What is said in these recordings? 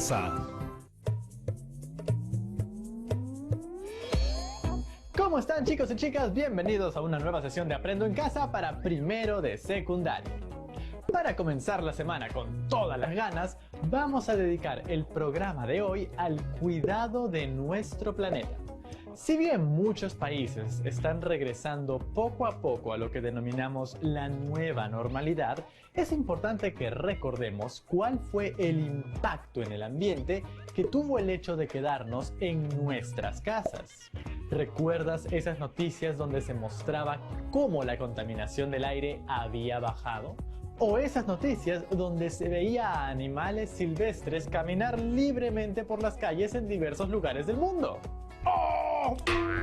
casa. ¿Cómo están, chicos y chicas? Bienvenidos a una nueva sesión de Aprendo en Casa para primero de secundaria. Para comenzar la semana con todas las ganas, vamos a dedicar el programa de hoy al cuidado de nuestro planeta. Si bien muchos países están regresando poco a poco a lo que denominamos la nueva normalidad, es importante que recordemos cuál fue el impacto en el ambiente que tuvo el hecho de quedarnos en nuestras casas. ¿Recuerdas esas noticias donde se mostraba cómo la contaminación del aire había bajado? ¿O esas noticias donde se veía a animales silvestres caminar libremente por las calles en diversos lugares del mundo? ¡Oh!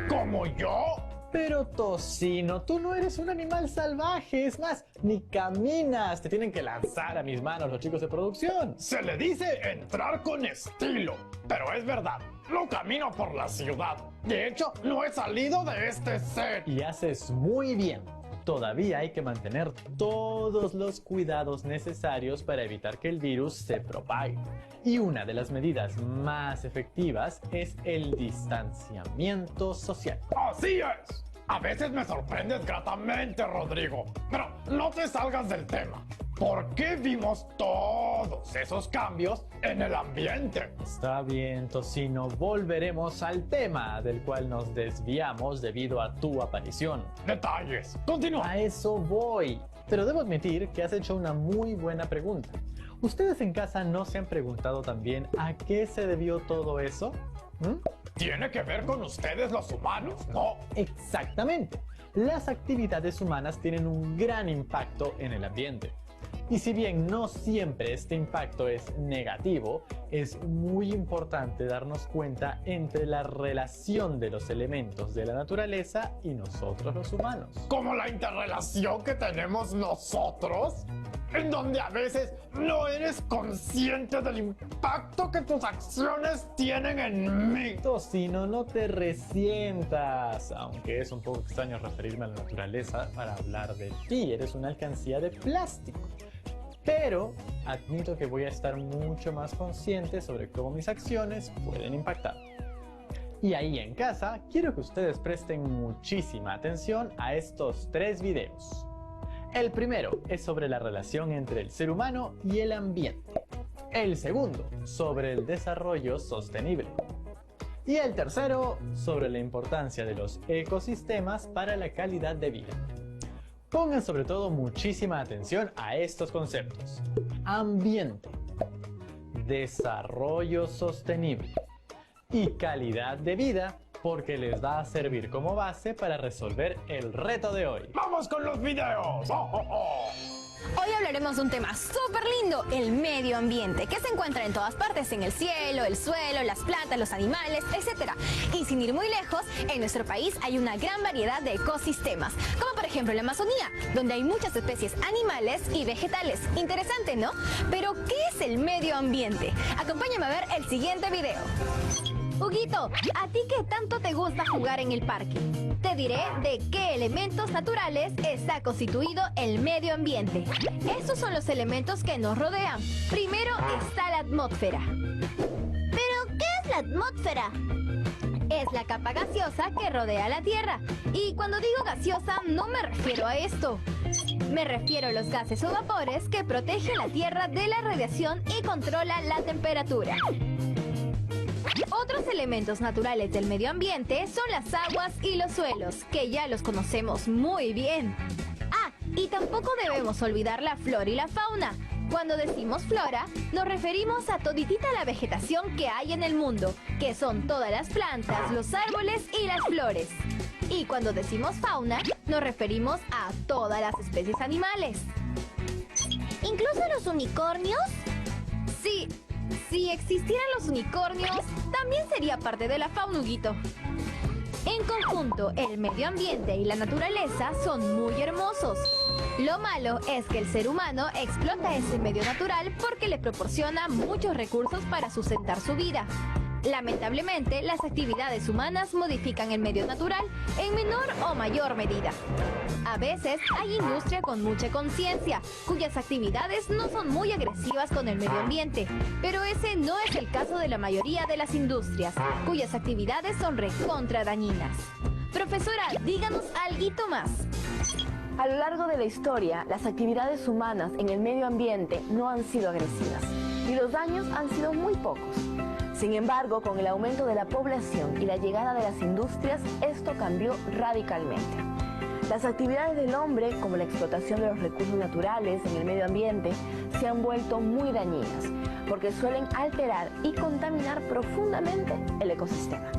¿Como yo? Pero Tocino, tú no eres un animal salvaje, es más, ni caminas, te tienen que lanzar a mis manos los chicos de producción. Se le dice entrar con estilo, pero es verdad, no camino por la ciudad. De hecho, no he salido de este set. Y haces muy bien. Todavía hay que mantener todos los cuidados necesarios para evitar que el virus se propague. Y una de las medidas más efectivas es el distanciamiento social. ¡Así es! A veces me sorprendes gratamente, Rodrigo, pero no te salgas del tema. ¿Por qué vimos todos esos cambios en el ambiente? Está bien, Tocino, volveremos al tema del cual nos desviamos debido a tu aparición. Detalles, continúa. A eso voy. Pero debo admitir que has hecho una muy buena pregunta. ¿Ustedes en casa no se han preguntado también a qué se debió todo eso? Tiene que ver con ustedes los humanos, ¿no? Exactamente. Las actividades humanas tienen un gran impacto en el ambiente. Y si bien no siempre este impacto es negativo, es muy importante darnos cuenta entre la relación de los elementos de la naturaleza y nosotros los humanos. Como la interrelación que tenemos nosotros, en donde a veces no eres consciente del impacto que tus acciones tienen en mí. Tocino, no te resientas, aunque es un poco extraño referirme a la naturaleza para hablar de ti, eres una alcancía de plástico. Pero admito que voy a estar mucho más consciente sobre cómo mis acciones pueden impactar. Y ahí en casa, quiero que ustedes presten muchísima atención a estos 3 videos. El primero es sobre la relación entre el ser humano y el ambiente. El segundo, sobre el desarrollo sostenible. Y el tercero, sobre la importancia de los ecosistemas para la calidad de vida. Pongan sobre todo muchísima atención a estos conceptos. Ambiente, desarrollo sostenible y calidad de vida, porque les va a servir como base para resolver el reto de hoy. ¡Vamos con los videos! ¡Oh, oh, oh! Hoy hablaremos de un tema súper lindo, el medio ambiente, que se encuentra en todas partes, en el cielo, el suelo, las plantas, los animales, etc. Y sin ir muy lejos, en nuestro país hay una gran variedad de ecosistemas, como por ejemplo la Amazonía, donde hay muchas especies animales y vegetales. Interesante, ¿no? Pero, ¿qué es el medio ambiente? Acompáñame a ver el siguiente video. Huguito, ¿a ti qué tanto te gusta jugar en el parque? Te diré de qué elementos naturales está constituido el medio ambiente. Estos son los elementos que nos rodean. Primero está la atmósfera. ¿Pero qué es la atmósfera? Es la capa gaseosa que rodea la Tierra. Y cuando digo gaseosa, no me refiero a esto. Me refiero a los gases o vapores que protegen la Tierra de la radiación y controlan la temperatura. Otros elementos naturales del medio ambiente son las aguas y los suelos, que ya los conocemos muy bien. Ah, y tampoco debemos olvidar la flora y la fauna. Cuando decimos flora, nos referimos a toditita la vegetación que hay en el mundo, que son todas las plantas, los árboles y las flores. Y cuando decimos fauna, nos referimos a todas las especies animales. ¿Incluso los unicornios? Sí, si existieran los unicornios, también sería parte de la fauna, Huguito. En conjunto, el medio ambiente y la naturaleza son muy hermosos. Lo malo es que el ser humano explota ese medio natural porque le proporciona muchos recursos para sustentar su vida. Lamentablemente, las actividades humanas modifican el medio natural en menor o mayor medida. A veces hay industria con mucha conciencia, cuyas actividades no son muy agresivas con el medio ambiente, pero ese no es el caso de la mayoría de las industrias, cuyas actividades son recontra dañinas. Profesora, díganos algo más. A lo largo de la historia, las actividades humanas en el medio ambiente no han sido agresivas y los daños han sido muy pocos. Sin embargo, con el aumento de la población y la llegada de las industrias, esto cambió radicalmente. Las actividades del hombre, como la explotación de los recursos naturales en el medio ambiente, se han vuelto muy dañinas, porque suelen alterar y contaminar profundamente el ecosistema.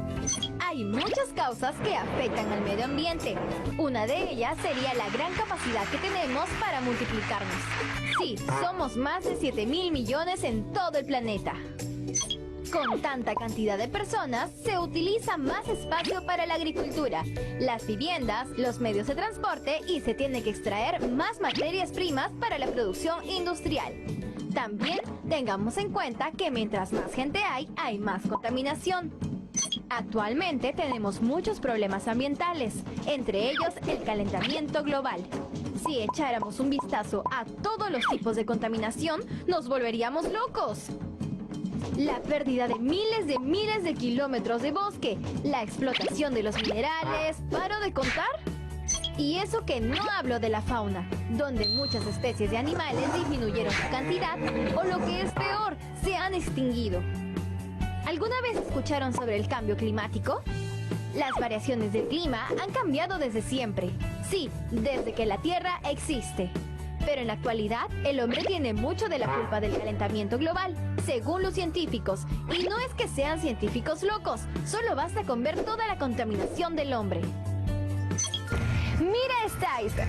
Hay muchas causas que afectan al medio ambiente. Una de ellas sería la gran capacidad que tenemos para multiplicarnos. Sí, somos más de 7.000 millones en todo el planeta. Con tanta cantidad de personas, se utiliza más espacio para la agricultura, las viviendas, los medios de transporte y se tiene que extraer más materias primas para la producción industrial. También tengamos en cuenta que mientras más gente hay más contaminación. Actualmente tenemos muchos problemas ambientales, entre ellos el calentamiento global. Si echáramos un vistazo a todos los tipos de contaminación, nos volveríamos locos. La pérdida de miles de kilómetros de bosque, la explotación de los minerales, ¿paro de contar? Y eso que no hablo de la fauna, donde muchas especies de animales disminuyeron su cantidad o lo que es peor, se han extinguido. ¿Alguna vez escucharon sobre el cambio climático? Las variaciones del clima han cambiado desde siempre. Sí, desde que la Tierra existe. Pero en la actualidad, el hombre tiene mucho de la culpa del calentamiento global, según los científicos. Y no es que sean científicos locos, solo basta con ver toda la contaminación del hombre. ¡Mira esta iceberg!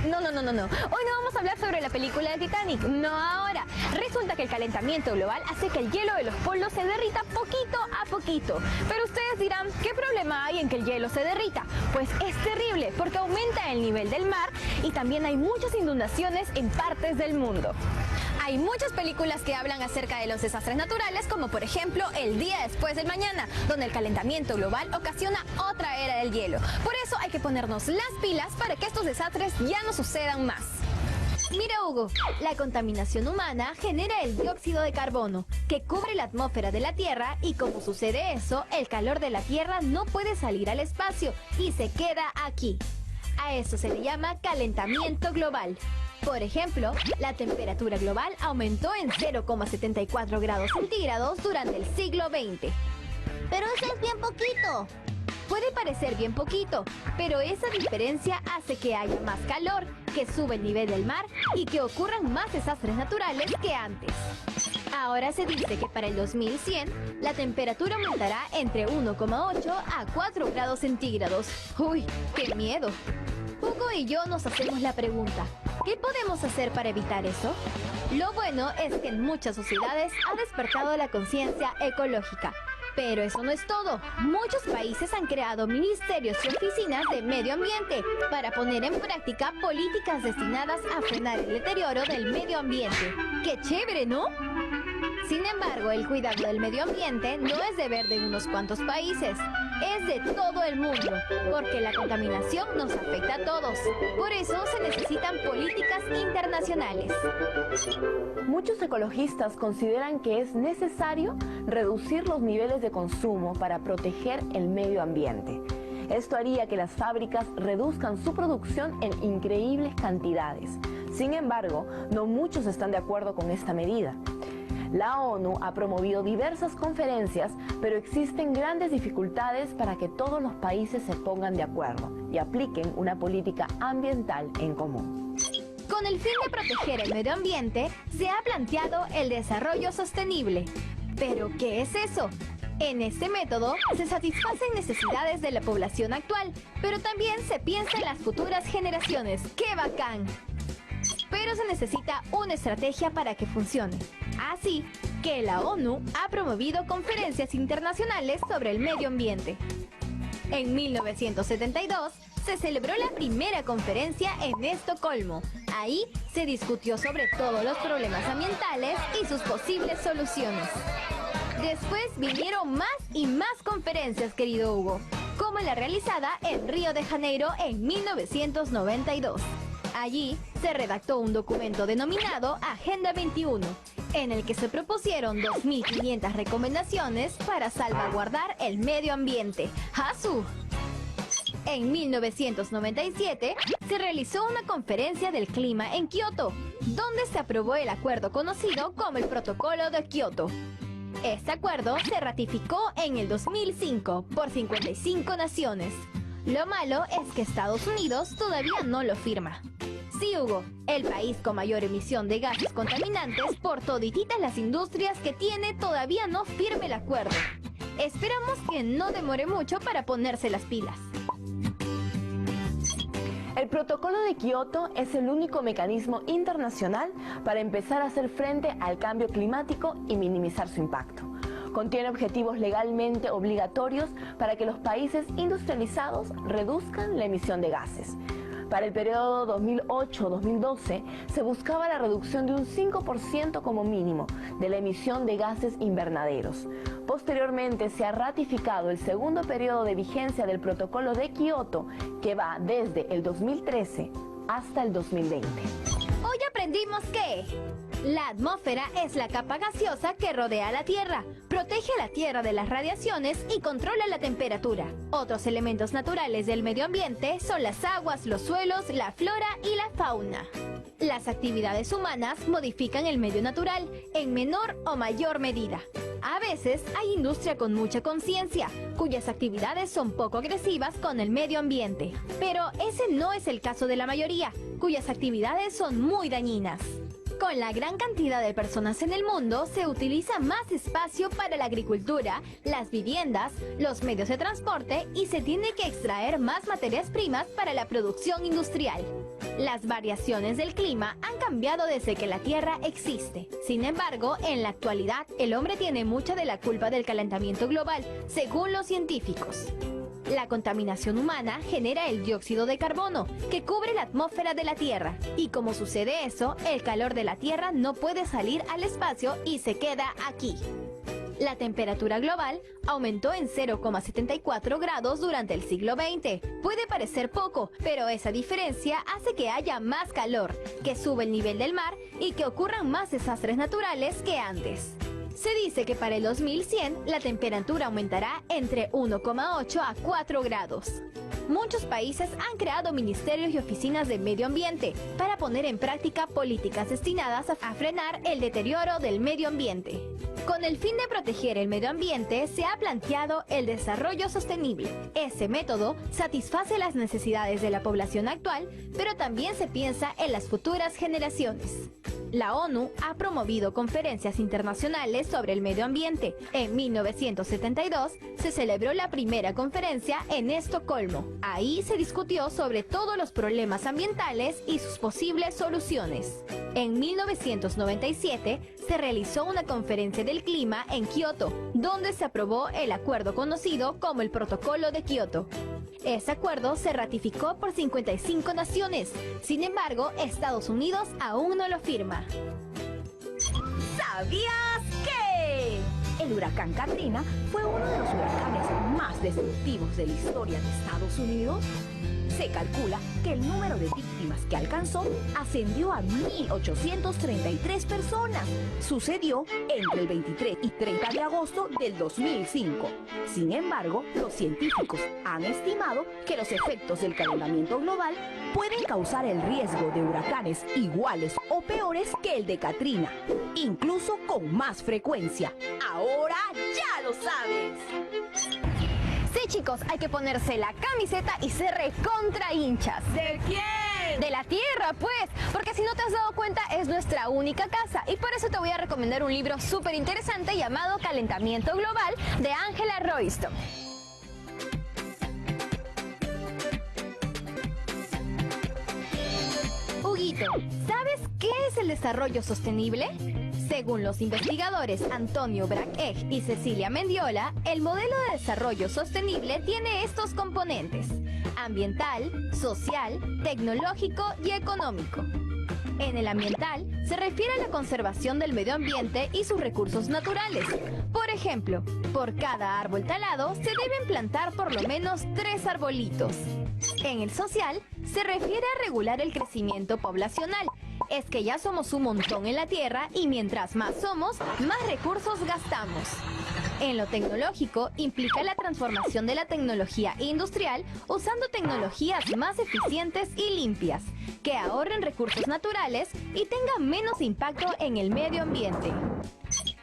No. Hoy no vamos a hablar sobre la película de Titanic, no ahora. Resulta que el calentamiento global hace que el hielo de los polos se derrita poquito a poquito. Pero ustedes dirán, ¿qué problema hay en que el hielo se derrita? Pues es terrible, porque aumenta el nivel del mar y también hay muchas inundaciones en partes del mundo. Hay muchas películas que hablan acerca de los desastres naturales, como por ejemplo El día después del mañana, donde el calentamiento global ocasiona otra era del hielo. Por eso hay que ponernos las pilas para que estos desastres ya no sucedan más. Mira, Hugo, la contaminación humana genera el dióxido de carbono, que cubre la atmósfera de la Tierra y como sucede eso, el calor de la Tierra no puede salir al espacio y se queda aquí. A eso se le llama calentamiento global. Por ejemplo, la temperatura global aumentó en 0,74 grados centígrados durante el siglo XX. Pero eso es bien poquito. Puede parecer bien poquito, pero esa diferencia hace que haya más calor, que sube el nivel del mar y que ocurran más desastres naturales que antes. Ahora se dice que para el 2100, la temperatura aumentará entre 1,8 a 4 grados centígrados. ¡Uy, qué miedo! Hugo y yo nos hacemos la pregunta, ¿qué podemos hacer para evitar eso? Lo bueno es que en muchas sociedades ha despertado la conciencia ecológica. Pero eso no es todo. Muchos países han creado ministerios y oficinas de medio ambiente para poner en práctica políticas destinadas a frenar el deterioro del medio ambiente. ¡Qué chévere!, ¿no? Sin embargo, el cuidado del medio ambiente no es deber de unos cuantos países, es de todo el mundo, porque la contaminación nos afecta a todos. Por eso se necesitan políticas internacionales. Muchos ecologistas consideran que es necesario reducir los niveles de consumo para proteger el medio ambiente. Esto haría que las fábricas reduzcan su producción en increíbles cantidades. Sin embargo, no muchos están de acuerdo con esta medida. La ONU ha promovido diversas conferencias, pero existen grandes dificultades para que todos los países se pongan de acuerdo y apliquen una política ambiental en común. Con el fin de proteger el medio ambiente, se ha planteado el desarrollo sostenible. ¿Pero qué es eso? En este método se satisfacen necesidades de la población actual, pero también se piensa en las futuras generaciones. ¡Qué bacán! Pero se necesita una estrategia para que funcione. Así que la ONU ha promovido conferencias internacionales sobre el medio ambiente. En 1972 se celebró la primera conferencia en Estocolmo. Ahí se discutió sobre todos los problemas ambientales y sus posibles soluciones. Después vinieron más y más conferencias, querido Hugo, como la realizada en Río de Janeiro en 1992. Allí se redactó un documento denominado Agenda 21, en el que se propusieron 2.500 recomendaciones para salvaguardar el medio ambiente. ¡Jasú! En 1997 se realizó una conferencia del clima en Kioto, donde se aprobó el acuerdo conocido como el Protocolo de Kioto. Este acuerdo se ratificó en el 2005 por 55 naciones. Lo malo es que Estados Unidos todavía no lo firma. Sí, Hugo, el país con mayor emisión de gases contaminantes por todititas las industrias que tiene todavía no firme el acuerdo. Esperamos que no demore mucho para ponerse las pilas. El Protocolo de Kioto es el único mecanismo internacional para empezar a hacer frente al cambio climático y minimizar su impacto. Contiene objetivos legalmente obligatorios para que los países industrializados reduzcan la emisión de gases. Para el periodo 2008-2012 se buscaba la reducción de un 5% como mínimo de la emisión de gases invernaderos. Posteriormente se ha ratificado el segundo periodo de vigencia del Protocolo de Kioto, que va desde el 2013 hasta el 2020. Hoy aprendimos que la atmósfera es la capa gaseosa que rodea la Tierra, protege a la Tierra de las radiaciones y controla la temperatura. Otros elementos naturales del medio ambiente son las aguas, los suelos, la flora y la fauna. Las actividades humanas modifican el medio natural en menor o mayor medida. A veces hay industria con mucha conciencia, cuyas actividades son poco agresivas con el medio ambiente. Pero ese no es el caso de la mayoría, cuyas actividades son muy dañinas. Con la gran cantidad de personas en el mundo, se utiliza más espacio para la agricultura, las viviendas, los medios de transporte y se tiene que extraer más materias primas para la producción industrial. Las variaciones del clima han cambiado desde que la Tierra existe. Sin embargo, en la actualidad, el hombre tiene mucha de la culpa del calentamiento global, según los científicos. La contaminación humana genera el dióxido de carbono, que cubre la atmósfera de la Tierra. Y como sucede eso, el calor de la Tierra no puede salir al espacio y se queda aquí. La temperatura global aumentó en 0,74 grados durante el siglo XX. Puede parecer poco, pero esa diferencia hace que haya más calor, que sube el nivel del mar y que ocurran más desastres naturales que antes. Se dice que para el 2100 la temperatura aumentará entre 1,8 a 4 grados. Muchos países han creado ministerios y oficinas de medio ambiente para poner en práctica políticas destinadas a frenar el deterioro del medio ambiente. Con el fin de proteger el medio ambiente, se ha planteado el desarrollo sostenible. Ese método satisface las necesidades de la población actual, pero también se piensa en las futuras generaciones. La ONU ha promovido conferencias internacionales sobre el medio ambiente. En 1972 se celebró la primera conferencia en Estocolmo. Ahí se discutió sobre todos los problemas ambientales y sus posibles soluciones. En 1997 se realizó una conferencia del clima en Kioto, donde se aprobó el acuerdo conocido como el Protocolo de Kioto. Ese acuerdo se ratificó por 55 naciones. Sin embargo, Estados Unidos aún no lo firma. ¿Sabías que? El huracán Katrina fue uno de los huracanes más destructivos de la historia de Estados Unidos. Se calcula que el número de víctimas que alcanzó ascendió a 1.833 personas. Sucedió entre el 23 y 30 de agosto del 2005. Sin embargo, los científicos han estimado que los efectos del calentamiento global pueden causar el riesgo de huracanes iguales o peores que el de Katrina, incluso con más frecuencia. Ahora ya lo sabes. Sí, chicos, hay que ponerse la camiseta y ser recontra hinchas. ¿De quién? De la Tierra, pues, porque si no te has dado cuenta, es nuestra única casa. Y por eso te voy a recomendar un libro súper interesante llamado Calentamiento Global, de Angela Royston. Huguito, ¿sabes qué es el desarrollo sostenible? Según los investigadores Antonio Brack-Egg y Cecilia Mendiola, el modelo de desarrollo sostenible tiene estos componentes: ambiental, social, tecnológico y económico. En el ambiental se refiere a la conservación del medio ambiente y sus recursos naturales. Por ejemplo, por cada árbol talado se deben plantar por lo menos 3 arbolitos. En el social se refiere a regular el crecimiento poblacional. Es que ya somos un montón en la Tierra y mientras más somos, más recursos gastamos. En lo tecnológico implica la transformación de la tecnología industrial usando tecnologías más eficientes y limpias, que ahorren recursos naturales y tengan menos impacto en el medio ambiente.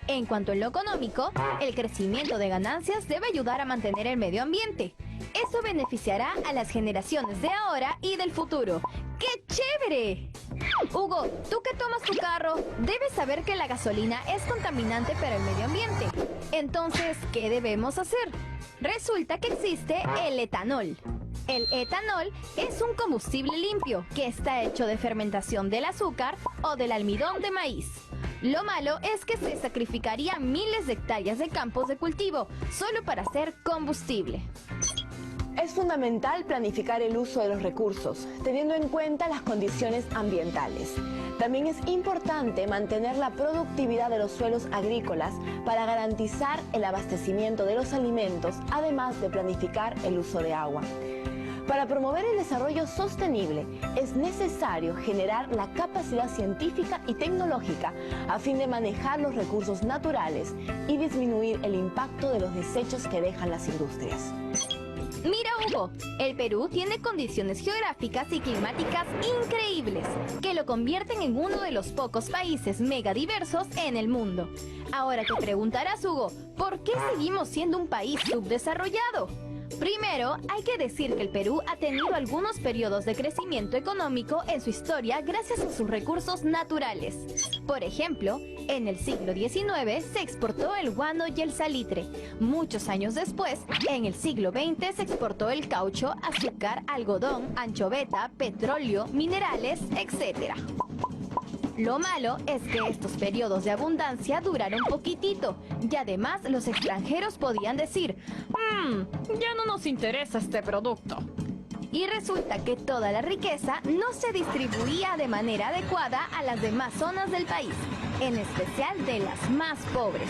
En cuanto a lo económico, el crecimiento de ganancias debe ayudar a mantener el medio ambiente. Eso beneficiará a las generaciones de ahora y del futuro. ¡Qué chévere! Hugo, tú que tomas tu carro, debes saber que la gasolina es contaminante para el medio ambiente. Entonces, ¿qué debemos hacer? Resulta que existe el etanol. El etanol es un combustible limpio que está hecho de fermentación del azúcar o del almidón de maíz. Lo malo es que se sacrificarían miles de hectáreas de campos de cultivo solo para hacer combustible. Es fundamental planificar el uso de los recursos, teniendo en cuenta las condiciones ambientales. También es importante mantener la productividad de los suelos agrícolas para garantizar el abastecimiento de los alimentos, además de planificar el uso de agua. Para promover el desarrollo sostenible, es necesario generar la capacidad científica y tecnológica a fin de manejar los recursos naturales y disminuir el impacto de los desechos que dejan las industrias. Mira, Hugo, el Perú tiene condiciones geográficas y climáticas increíbles que lo convierten en uno de los pocos países megadiversos en el mundo. Ahora te preguntarás, Hugo, ¿por qué seguimos siendo un país subdesarrollado? Primero, hay que decir que el Perú ha tenido algunos periodos de crecimiento económico en su historia gracias a sus recursos naturales. Por ejemplo, en el siglo XIX se exportó el guano y el salitre. Muchos años después, en el siglo XX se exportó el caucho, azúcar, algodón, anchoveta, petróleo, minerales, etc. Lo malo es que estos periodos de abundancia duraron poquitito y además los extranjeros podían decir, ya no nos interesa este producto. Y resulta que toda la riqueza no se distribuía de manera adecuada a las demás zonas del país, en especial de las más pobres.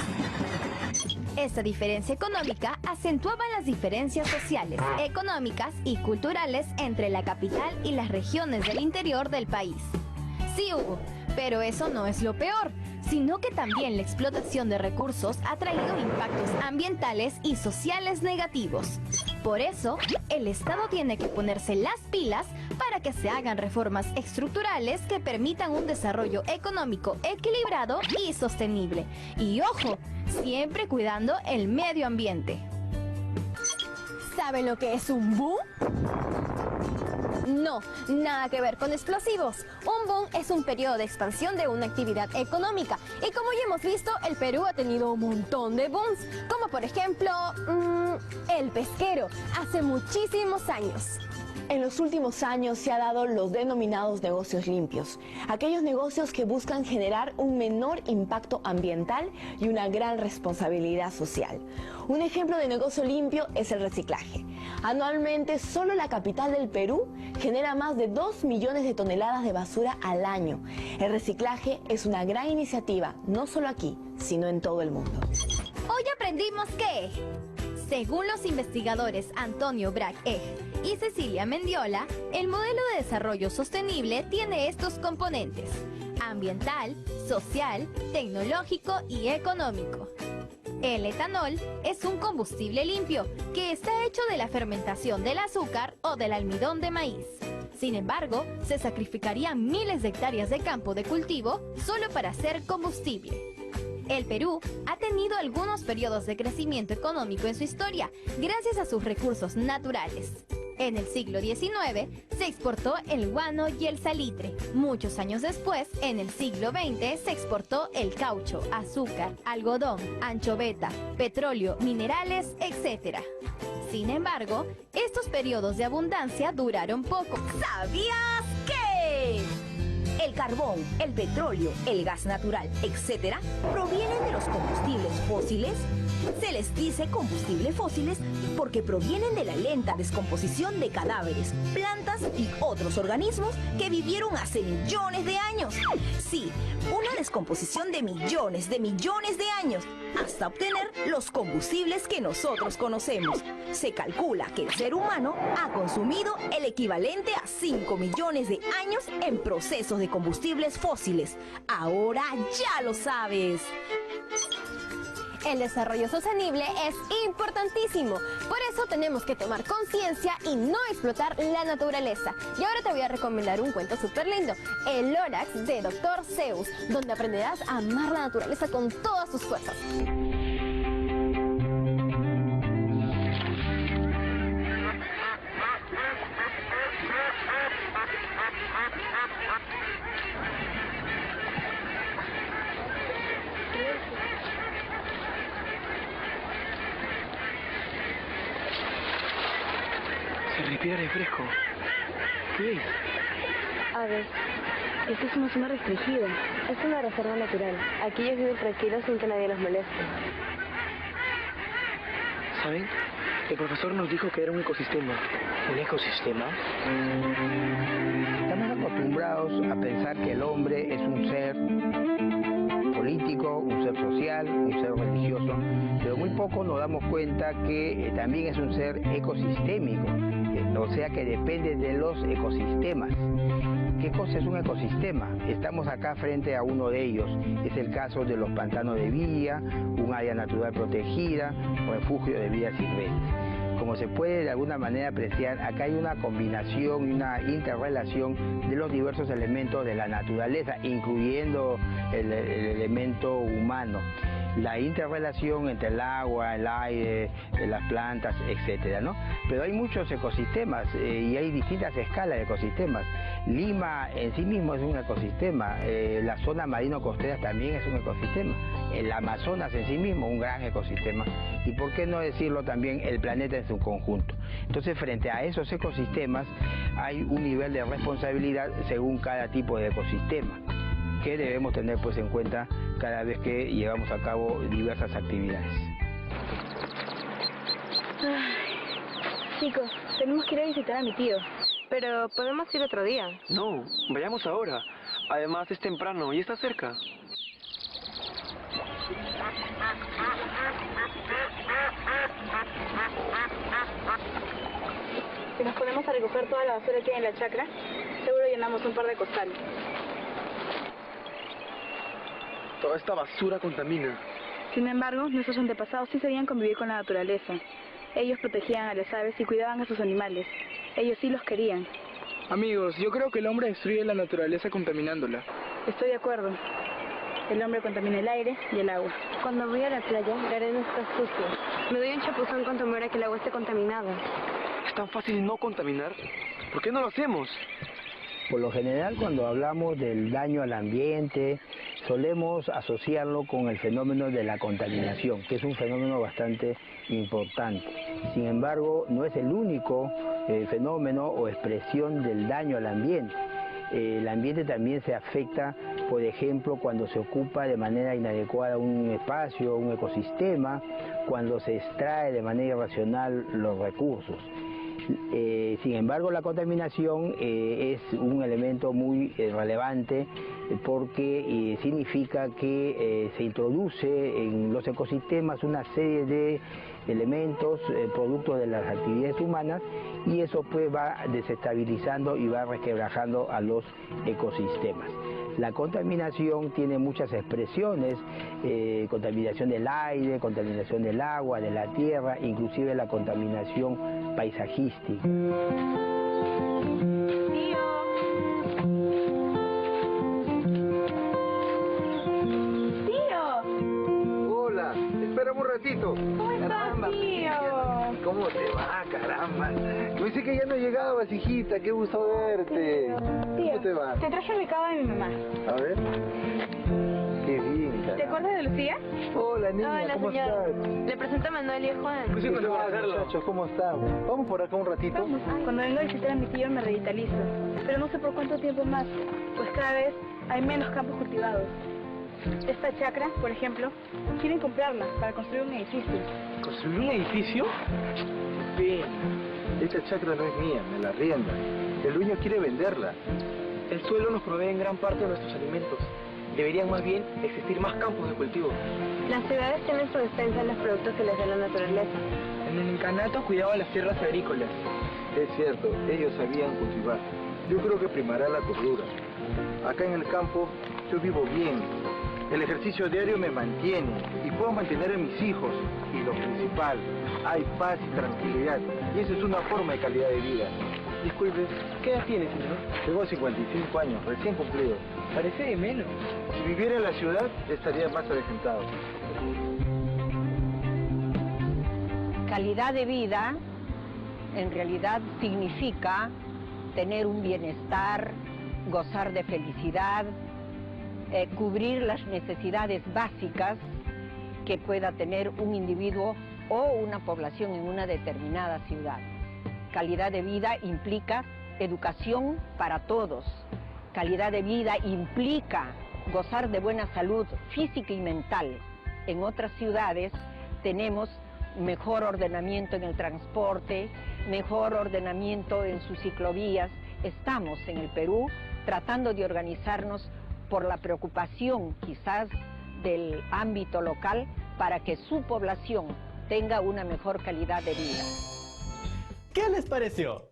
Esta diferencia económica acentuaba las diferencias sociales, económicas y culturales entre la capital y las regiones del interior del país. Sí, Hugo, pero eso no es lo peor, sino que también la explotación de recursos ha traído impactos ambientales y sociales negativos. Por eso, el Estado tiene que ponerse las pilas para que se hagan reformas estructurales que permitan un desarrollo económico equilibrado y sostenible. Y ojo, siempre cuidando el medio ambiente. ¿Saben lo que es un boom? No, nada que ver con explosivos. Un boom es un periodo de expansión de una actividad económica. Y como ya hemos visto, el Perú ha tenido un montón de booms. Como por ejemplo, el pesquero, hace muchísimos años. En los últimos años se ha dado los denominados negocios limpios, aquellos negocios que buscan generar un menor impacto ambiental y una gran responsabilidad social. Un ejemplo de negocio limpio es el reciclaje. Anualmente, solo la capital del Perú genera más de 2 millones de toneladas de basura al año. El reciclaje es una gran iniciativa, no solo aquí, sino en todo el mundo. Hoy aprendimos que, según los investigadores Antonio Bragg y Cecilia Mendiola, el modelo de desarrollo sostenible tiene estos componentes: ambiental, social, tecnológico y económico. El etanol es un combustible limpio que está hecho de la fermentación del azúcar o del almidón de maíz. Sin embargo, se sacrificarían miles de hectáreas de campo de cultivo solo para hacer combustible. El Perú ha tenido algunos periodos de crecimiento económico en su historia gracias a sus recursos naturales. En el siglo XIX se exportó el guano y el salitre. Muchos años después, en el siglo XX, se exportó el caucho, azúcar, algodón, anchoveta, petróleo, minerales, etc. Sin embargo, estos periodos de abundancia duraron poco. ¿Sabías qué? El carbón, el petróleo, el gas natural, etc., provienen de los combustibles fósiles. Se les dice combustibles fósiles porque provienen de la lenta descomposición de cadáveres, plantas y otros organismos que vivieron hace millones de años. Sí, una descomposición de millones de años, hasta obtener los combustibles que nosotros conocemos. Se calcula que el ser humano ha consumido el equivalente a 5 millones de años en procesos de combustibles fósiles. Ahora ya lo sabes. El desarrollo sostenible es importantísimo, por eso tenemos que tomar conciencia y no explotar la naturaleza. Y ahora te voy a recomendar un cuento súper lindo, El Lorax de Dr. Seuss, donde aprenderás a amar la naturaleza con todas tus fuerzas. Se respira aire fresco. ¿Qué ves? A ver, esta es una zona restringida. Es una reserva natural. Aquí ellos viven tranquilos sin que nadie los moleste. ¿Saben? El profesor nos dijo que era un ecosistema. ¿Un ecosistema? Estamos acostumbrados a pensar que el hombre es un ser político, un ser social, un ser religioso, pero muy poco nos damos cuenta que también es un ser ecosistémico, o sea que depende de los ecosistemas. ¿Qué cosa es un ecosistema? Estamos acá frente a uno de ellos. Es el caso de los pantanos de Villa, un área natural protegida, refugio de vida silvestre. Como se puede de alguna manera apreciar, acá hay una combinación y una interrelación de los diversos elementos de la naturaleza, incluyendo el elemento humano. La interrelación entre el agua, el aire, las plantas, etcétera, ¿no? Pero hay muchos ecosistemas y hay distintas escalas de ecosistemas. Lima en sí mismo es un ecosistema, la zona marino-costera también es un ecosistema, el Amazonas en sí mismo un gran ecosistema, y por qué no decirlo también el planeta en su conjunto. Entonces, frente a esos ecosistemas hay un nivel de responsabilidad según cada tipo de ecosistema, que debemos tener pues en cuenta cada vez que llevamos a cabo diversas actividades. Chicos, tenemos que ir a visitar a mi tío. Pero podemos ir otro día. No, vayamos ahora. Además es temprano y está cerca. Si nos ponemos a recoger toda la basura que hay en la chacra, seguro llenamos un par de costales. Toda esta basura contamina. Sin embargo, nuestros antepasados sí sabían convivir con la naturaleza. Ellos protegían a las aves y cuidaban a sus animales. Ellos sí los querían. Amigos, yo creo que el hombre destruye la naturaleza contaminándola. Estoy de acuerdo. El hombre contamina el aire y el agua. Cuando voy a la playa, la arena está sucia. Me doy un chapuzón cuando muera que el agua esté contaminada. Es tan fácil no contaminar. ¿Por qué no lo hacemos? Por lo general, cuando hablamos del daño al ambiente, solemos asociarlo con el fenómeno de la contaminación, que es un fenómeno bastante importante. Sin embargo, no es el único fenómeno o expresión del daño al ambiente. El ambiente también se afecta, por ejemplo, cuando se ocupa de manera inadecuada un espacio, un ecosistema, cuando se extrae de manera irracional los recursos. Sin embargo, la contaminación es un elemento muy relevante porque significa que se introduce en los ecosistemas una serie de elementos producto de las actividades humanas, y eso pues va desestabilizando y va resquebrajando a los ecosistemas. La contaminación tiene muchas expresiones, contaminación del aire, contaminación del agua, de la tierra, inclusive la contaminación paisajística. Hola, espérame un ratito. ¿Cómo estás, tío? ¿Cómo te va, caramba? Pensé que ya no llegabas, hijita, qué gusto verte. Tío, ¿Cómo te va? te traje el recado de mi mamá. A ver. Qué bien, caramba. Te acuerdas de Lucía? Hola, niña, Hola, ¿cómo señora. estás? Le presento a Manuel y a Juan. Pues sí, muchachos, ¿cómo están? Vamos por acá un ratito. Vamos. Cuando venga a visitar a mi tío me revitalizo. Pero no sé por cuánto tiempo más, pues cada vez hay menos campos cultivados. Esta chacra, por ejemplo, quieren comprarla para construir un edificio. ¿Construir un edificio? Bien. Esta chacra no es mía, me la arrienda. El dueño quiere venderla. El suelo nos provee en gran parte de nuestros alimentos. Deberían más bien existir más campos de cultivo. Las ciudades tienen su despensa en los productos que les da la naturaleza. En el incanato cuidaban las tierras agrícolas. Es cierto, ellos sabían cultivar. Yo creo que primará la cordura. Acá en el campo yo vivo bien. El ejercicio diario me mantiene y puedo mantener a mis hijos. Y lo principal, hay paz y tranquilidad. Y eso es una forma de calidad de vida. Disculpe, ¿qué edad tiene, señor? Tengo 55 años, recién cumplido. Parece de menos. Si viviera en la ciudad, estaría más avejentado. Calidad de vida en realidad significa tener un bienestar, gozar de felicidad, cubrir las necesidades básicas que pueda tener un individuo o una población en una determinada ciudad. Calidad de vida implica educación para todos. Calidad de vida implica gozar de buena salud física y mental. En otras ciudades tenemos mejor ordenamiento en el transporte, mejor ordenamiento en sus ciclovías. Estamos en el Perú tratando de organizarnos por la preocupación quizás del ámbito local para que su población tenga una mejor calidad de vida. ¿Qué les pareció?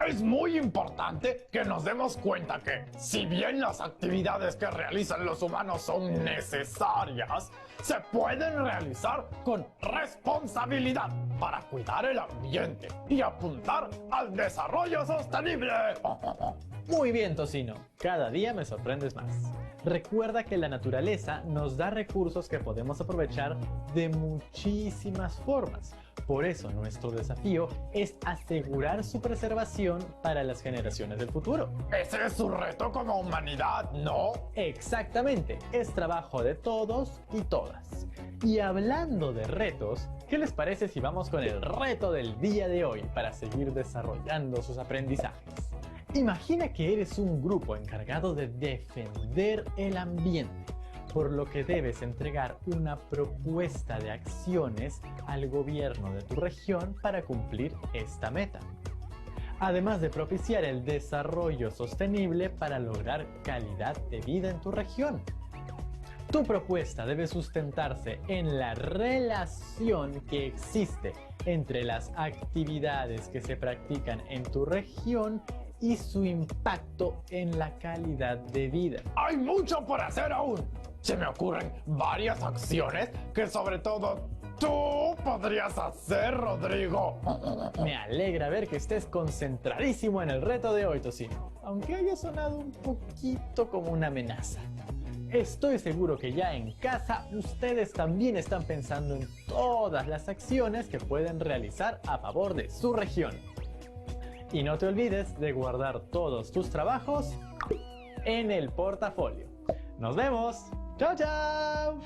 Es muy importante que nos demos cuenta que, si bien las actividades que realizan los humanos son necesarias, se pueden realizar con responsabilidad para cuidar el ambiente y apuntar al desarrollo sostenible. Muy bien, Tocino. Cada día me sorprendes más. Recuerda que la naturaleza nos da recursos que podemos aprovechar de muchísimas formas. Por eso nuestro desafío es asegurar su preservación para las generaciones del futuro. Ese es su reto como humanidad, ¿no? Exactamente, es trabajo de todos y todas. Y hablando de retos, ¿qué les parece si vamos con el reto del día de hoy para seguir desarrollando sus aprendizajes? Imagina que eres un grupo encargado de defender el ambiente, por lo que debes entregar una propuesta de acciones al gobierno de tu región para cumplir esta meta. Además de propiciar el desarrollo sostenible para lograr calidad de vida en tu región. Tu propuesta debe sustentarse en la relación que existe entre las actividades que se practican en tu región y su impacto en la calidad de vida. ¡Hay mucho por hacer aún! Se me ocurren varias acciones que sobre todo tú podrías hacer, Rodrigo. Me alegra ver que estés concentradísimo en el reto de hoy, Tocino, aunque haya sonado un poquito como una amenaza. Estoy seguro que ya en casa ustedes también están pensando en todas las acciones que pueden realizar a favor de su región. Y no te olvides de guardar todos tus trabajos en el portafolio. ¡Nos vemos! ¡Chao, chao!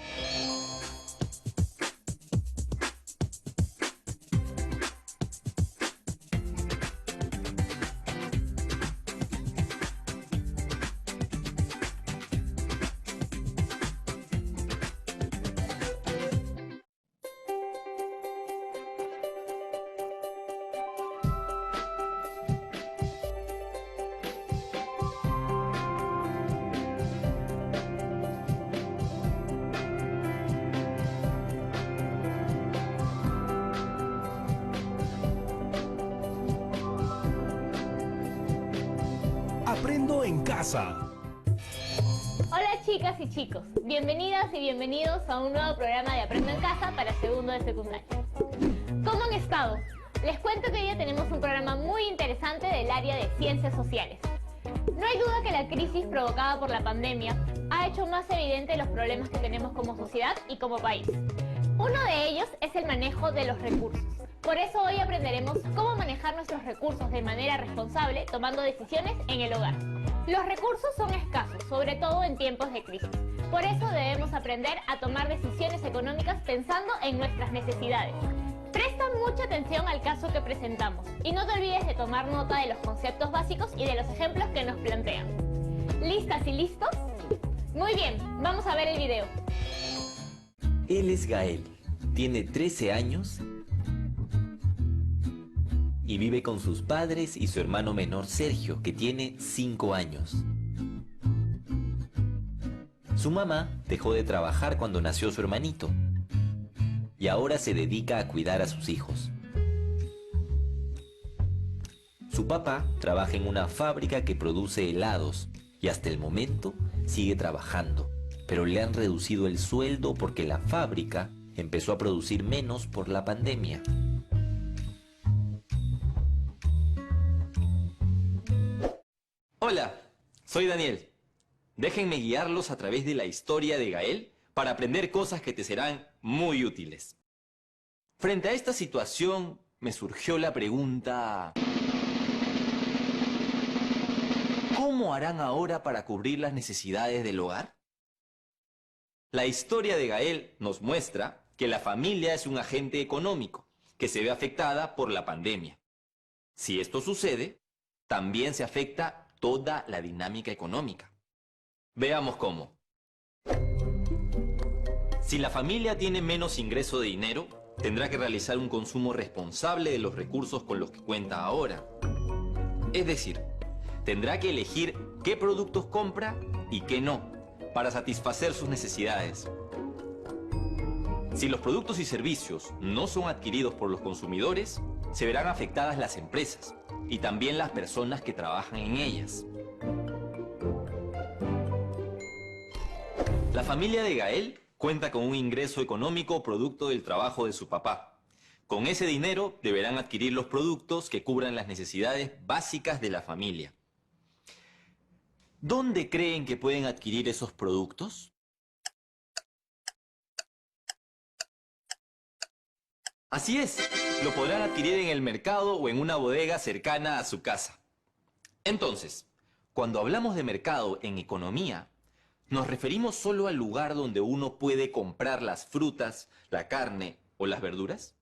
Aprendo en casa. Hola chicas y chicos, bienvenidas y bienvenidos a un nuevo programa de Aprendo en Casa para segundo de secundaria. ¿Cómo han estado? Les cuento que hoy día tenemos un programa muy interesante del área de ciencias sociales. No hay duda que la crisis provocada por la pandemia ha hecho más evidente los problemas que tenemos como sociedad y como país. Uno de ellos es el manejo de los recursos. Por eso hoy aprenderemos cómo manejar nuestros recursos de manera responsable, tomando decisiones en el hogar. Los recursos son escasos, sobre todo en tiempos de crisis. Por eso debemos aprender a tomar decisiones económicas pensando en nuestras necesidades. Presta mucha atención al caso que presentamos y no te olvides de tomar nota de los conceptos básicos y de los ejemplos que nos plantean. ¿Listas y listos? Muy bien, vamos a ver el video. Él es Gael, tiene 13 años y vive con sus padres y su hermano menor Sergio, que tiene 5 años. Su mamá dejó de trabajar cuando nació su hermanito y ahora se dedica a cuidar a sus hijos. Su papá trabaja en una fábrica que produce helados y hasta el momento sigue trabajando, pero le han reducido el sueldo porque la fábrica empezó a producir menos por la pandemia. Hola, soy Daniel. Déjenme guiarlos a través de la historia de Gael para aprender cosas que te serán muy útiles. Frente a esta situación, me surgió la pregunta: ¿cómo harán ahora para cubrir las necesidades del hogar? La historia de Gael nos muestra que la familia es un agente económico que se ve afectada por la pandemia. Si esto sucede, también se afecta toda la dinámica económica. Veamos cómo. Si la familia tiene menos ingreso de dinero, tendrá que realizar un consumo responsable de los recursos con los que cuenta ahora. Es decir, tendrá que elegir qué productos compra y qué no, para satisfacer sus necesidades. Si los productos y servicios no son adquiridos por los consumidores, se verán afectadas las empresas y también las personas que trabajan en ellas. La familia de Gael cuenta con un ingreso económico producto del trabajo de su papá. Con ese dinero deberán adquirir los productos que cubran las necesidades básicas de la familia. ¿Dónde creen que pueden adquirir esos productos? Así es, lo podrán adquirir en el mercado o en una bodega cercana a su casa. Entonces, cuando hablamos de mercado en economía, ¿nos referimos solo al lugar donde uno puede comprar las frutas, la carne o las verduras?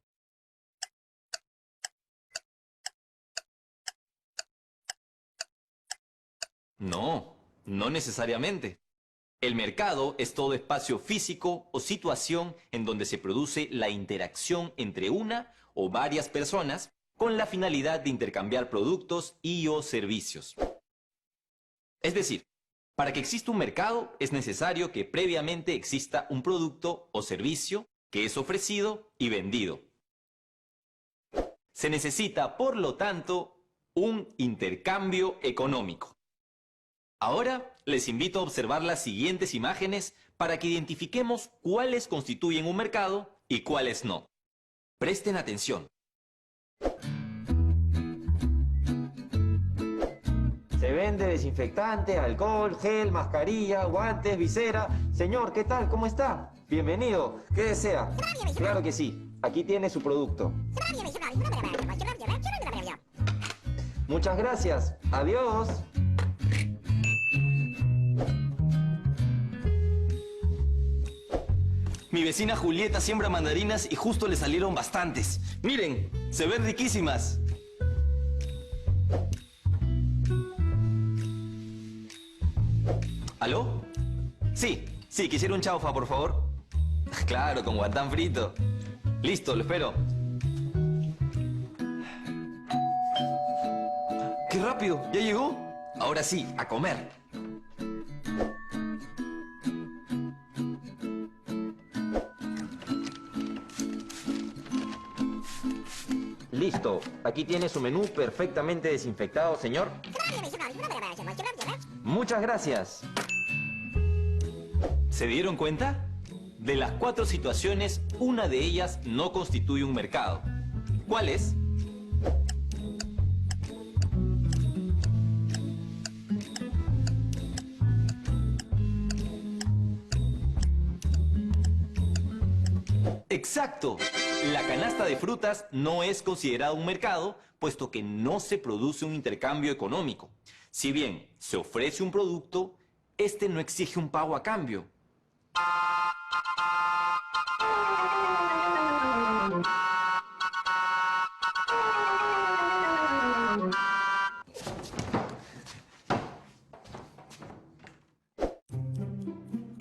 No, no necesariamente. El mercado es todo espacio físico o situación en donde se produce la interacción entre una o varias personas con la finalidad de intercambiar productos y o servicios. Es decir, para que exista un mercado es necesario que previamente exista un producto o servicio que es ofrecido y vendido. Se necesita, por lo tanto, un intercambio económico. Ahora les invito a observar las siguientes imágenes para que identifiquemos cuáles constituyen un mercado y cuáles no. Presten atención. Se vende desinfectante, alcohol, gel, mascarilla, guantes, visera. Señor, ¿qué tal? ¿Cómo está? Bienvenido. ¿Qué desea? Claro que sí. Aquí tiene su producto. Muchas gracias. Adiós. Mi vecina Julieta siembra mandarinas y justo le salieron bastantes. Miren, se ven riquísimas. ¿Aló? Sí, quisiera un chaufa, por favor. Claro, con guantán frito. Listo, lo espero. ¡Qué rápido! ¿Ya llegó? Ahora sí, a comer. Listo. Aquí tiene su menú perfectamente desinfectado, señor. Muchas gracias. ¿Se dieron cuenta? De las 4 situaciones, una de ellas no constituye un mercado. ¿Cuál es? ¡Exacto! La canasta de frutas no es considerada un mercado, puesto que no se produce un intercambio económico. Si bien se ofrece un producto, este no exige un pago a cambio.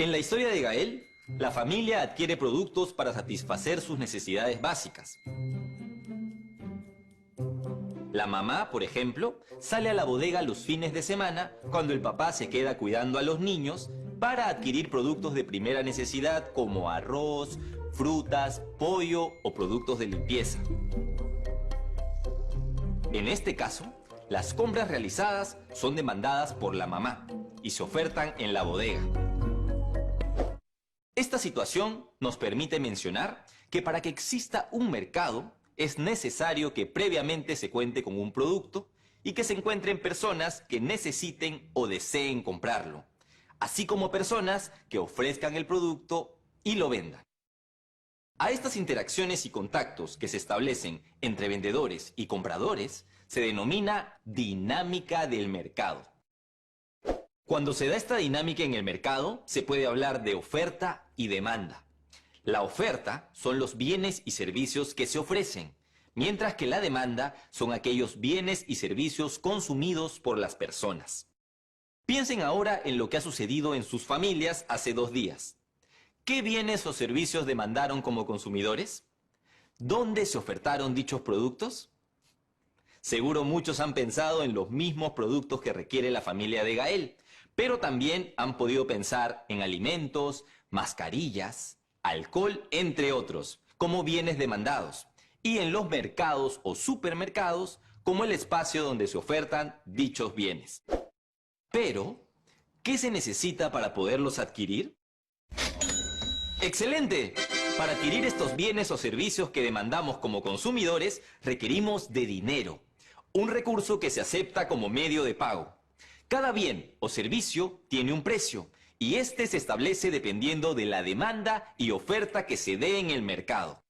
En la historia de Gael, la familia adquiere productos para satisfacer sus necesidades básicas. La mamá, por ejemplo, sale a la bodega los fines de semana cuando el papá se queda cuidando a los niños para adquirir productos de primera necesidad como arroz, frutas, pollo o productos de limpieza. En este caso, las compras realizadas son demandadas por la mamá y se ofertan en la bodega. Esta situación nos permite mencionar que para que exista un mercado es necesario que previamente se cuente con un producto y que se encuentren personas que necesiten o deseen comprarlo, así como personas que ofrezcan el producto y lo vendan. A estas interacciones y contactos que se establecen entre vendedores y compradores se denomina dinámica del mercado. Cuando se da esta dinámica en el mercado, se puede hablar de oferta y demanda. La oferta son los bienes y servicios que se ofrecen, mientras que la demanda son aquellos bienes y servicios consumidos por las personas. Piensen ahora en lo que ha sucedido en sus familias hace 2 días. ¿Qué bienes o servicios demandaron como consumidores? ¿Dónde se ofertaron dichos productos? Seguro muchos han pensado en los mismos productos que requiere la familia de Gael, pero también han podido pensar en alimentos, mascarillas, alcohol, entre otros, como bienes demandados, y en los mercados o supermercados como el espacio donde se ofertan dichos bienes. Pero, ¿qué se necesita para poderlos adquirir? ¡Excelente! Para adquirir estos bienes o servicios que demandamos como consumidores, requerimos de dinero, un recurso que se acepta como medio de pago. Cada bien o servicio tiene un precio, y este se establece dependiendo de la demanda y oferta que se dé en el mercado.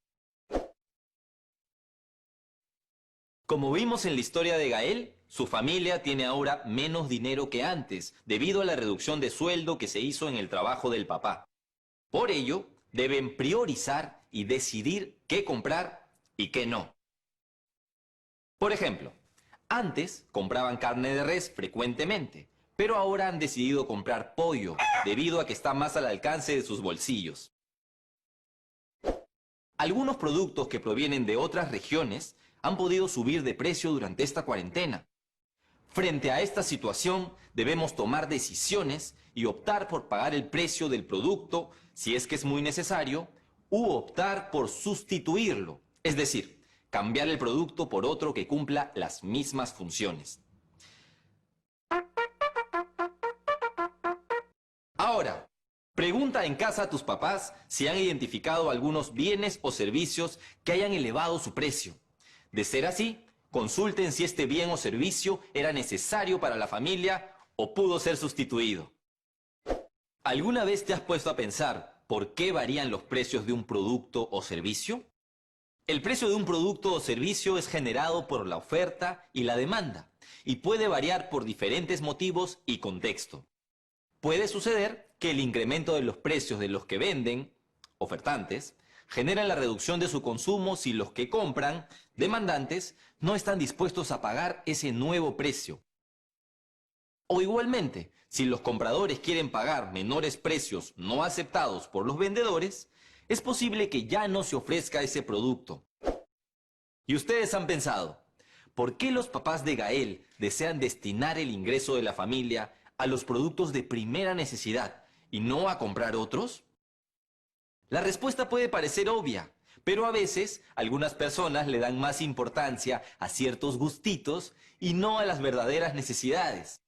Como vimos en la historia de Gael, su familia tiene ahora menos dinero que antes, debido a la reducción de sueldo que se hizo en el trabajo del papá. Por ello, deben priorizar y decidir qué comprar y qué no. Por ejemplo, antes compraban carne de res frecuentemente, pero ahora han decidido comprar pollo, debido a que está más al alcance de sus bolsillos. Algunos productos que provienen de otras regiones han podido subir de precio durante esta cuarentena. Frente a esta situación, debemos tomar decisiones y optar por pagar el precio del producto si es que es muy necesario, u optar por sustituirlo, es decir, cambiar el producto por otro que cumpla las mismas funciones. Ahora, pregunta en casa a tus papás si han identificado algunos bienes o servicios que hayan elevado su precio. De ser así, consulten si este bien o servicio era necesario para la familia o pudo ser sustituido. ¿Alguna vez te has puesto a pensar por qué varían los precios de un producto o servicio? El precio de un producto o servicio es generado por la oferta y la demanda, y puede variar por diferentes motivos y contexto. Puede suceder que el incremento de los precios de los que venden, ofertantes, genera la reducción de su consumo si los que compran, demandantes, no están dispuestos a pagar ese nuevo precio. O igualmente, si los compradores quieren pagar menores precios no aceptados por los vendedores, es posible que ya no se ofrezca ese producto. Y ustedes han pensado, ¿por qué los papás de Gael desean destinar el ingreso de la familia a los productos de primera necesidad y no a comprar otros? La respuesta puede parecer obvia, pero a veces algunas personas le dan más importancia a ciertos gustitos y no a las verdaderas necesidades.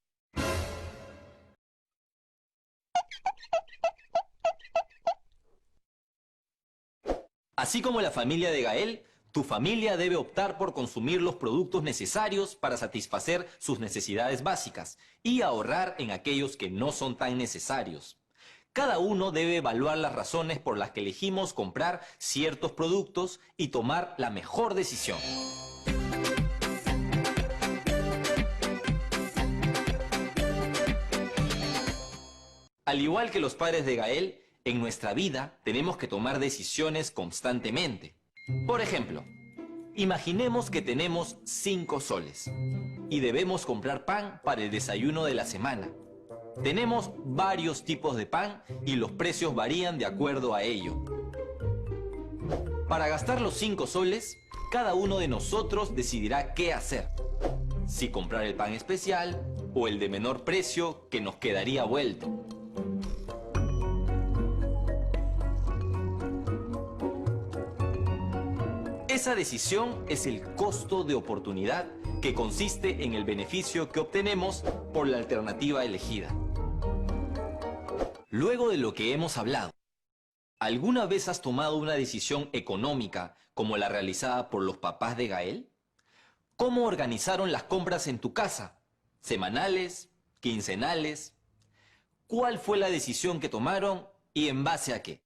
Así como la familia de Gael, tu familia debe optar por consumir los productos necesarios para satisfacer sus necesidades básicas y ahorrar en aquellos que no son tan necesarios. Cada uno debe evaluar las razones por las que elegimos comprar ciertos productos y tomar la mejor decisión. Al igual que los padres de Gael, En nuestra vida tenemos que tomar decisiones constantemente. Por ejemplo, imaginemos que tenemos 5 soles y debemos comprar pan para el desayuno de la semana. Tenemos varios tipos de pan y los precios varían de acuerdo a ello. Para gastar los 5 soles, cada uno de nosotros decidirá qué hacer. Si comprar el pan especial o el de menor precio que nos quedaría vuelto. Esa decisión es el costo de oportunidad que consiste en el beneficio que obtenemos por la alternativa elegida. Luego de lo que hemos hablado, ¿alguna vez has tomado una decisión económica como la realizada por los papás de Gael? ¿Cómo organizaron las compras en tu casa? ¿Semanales? ¿Quincenales? ¿Cuál fue la decisión que tomaron y en base a qué?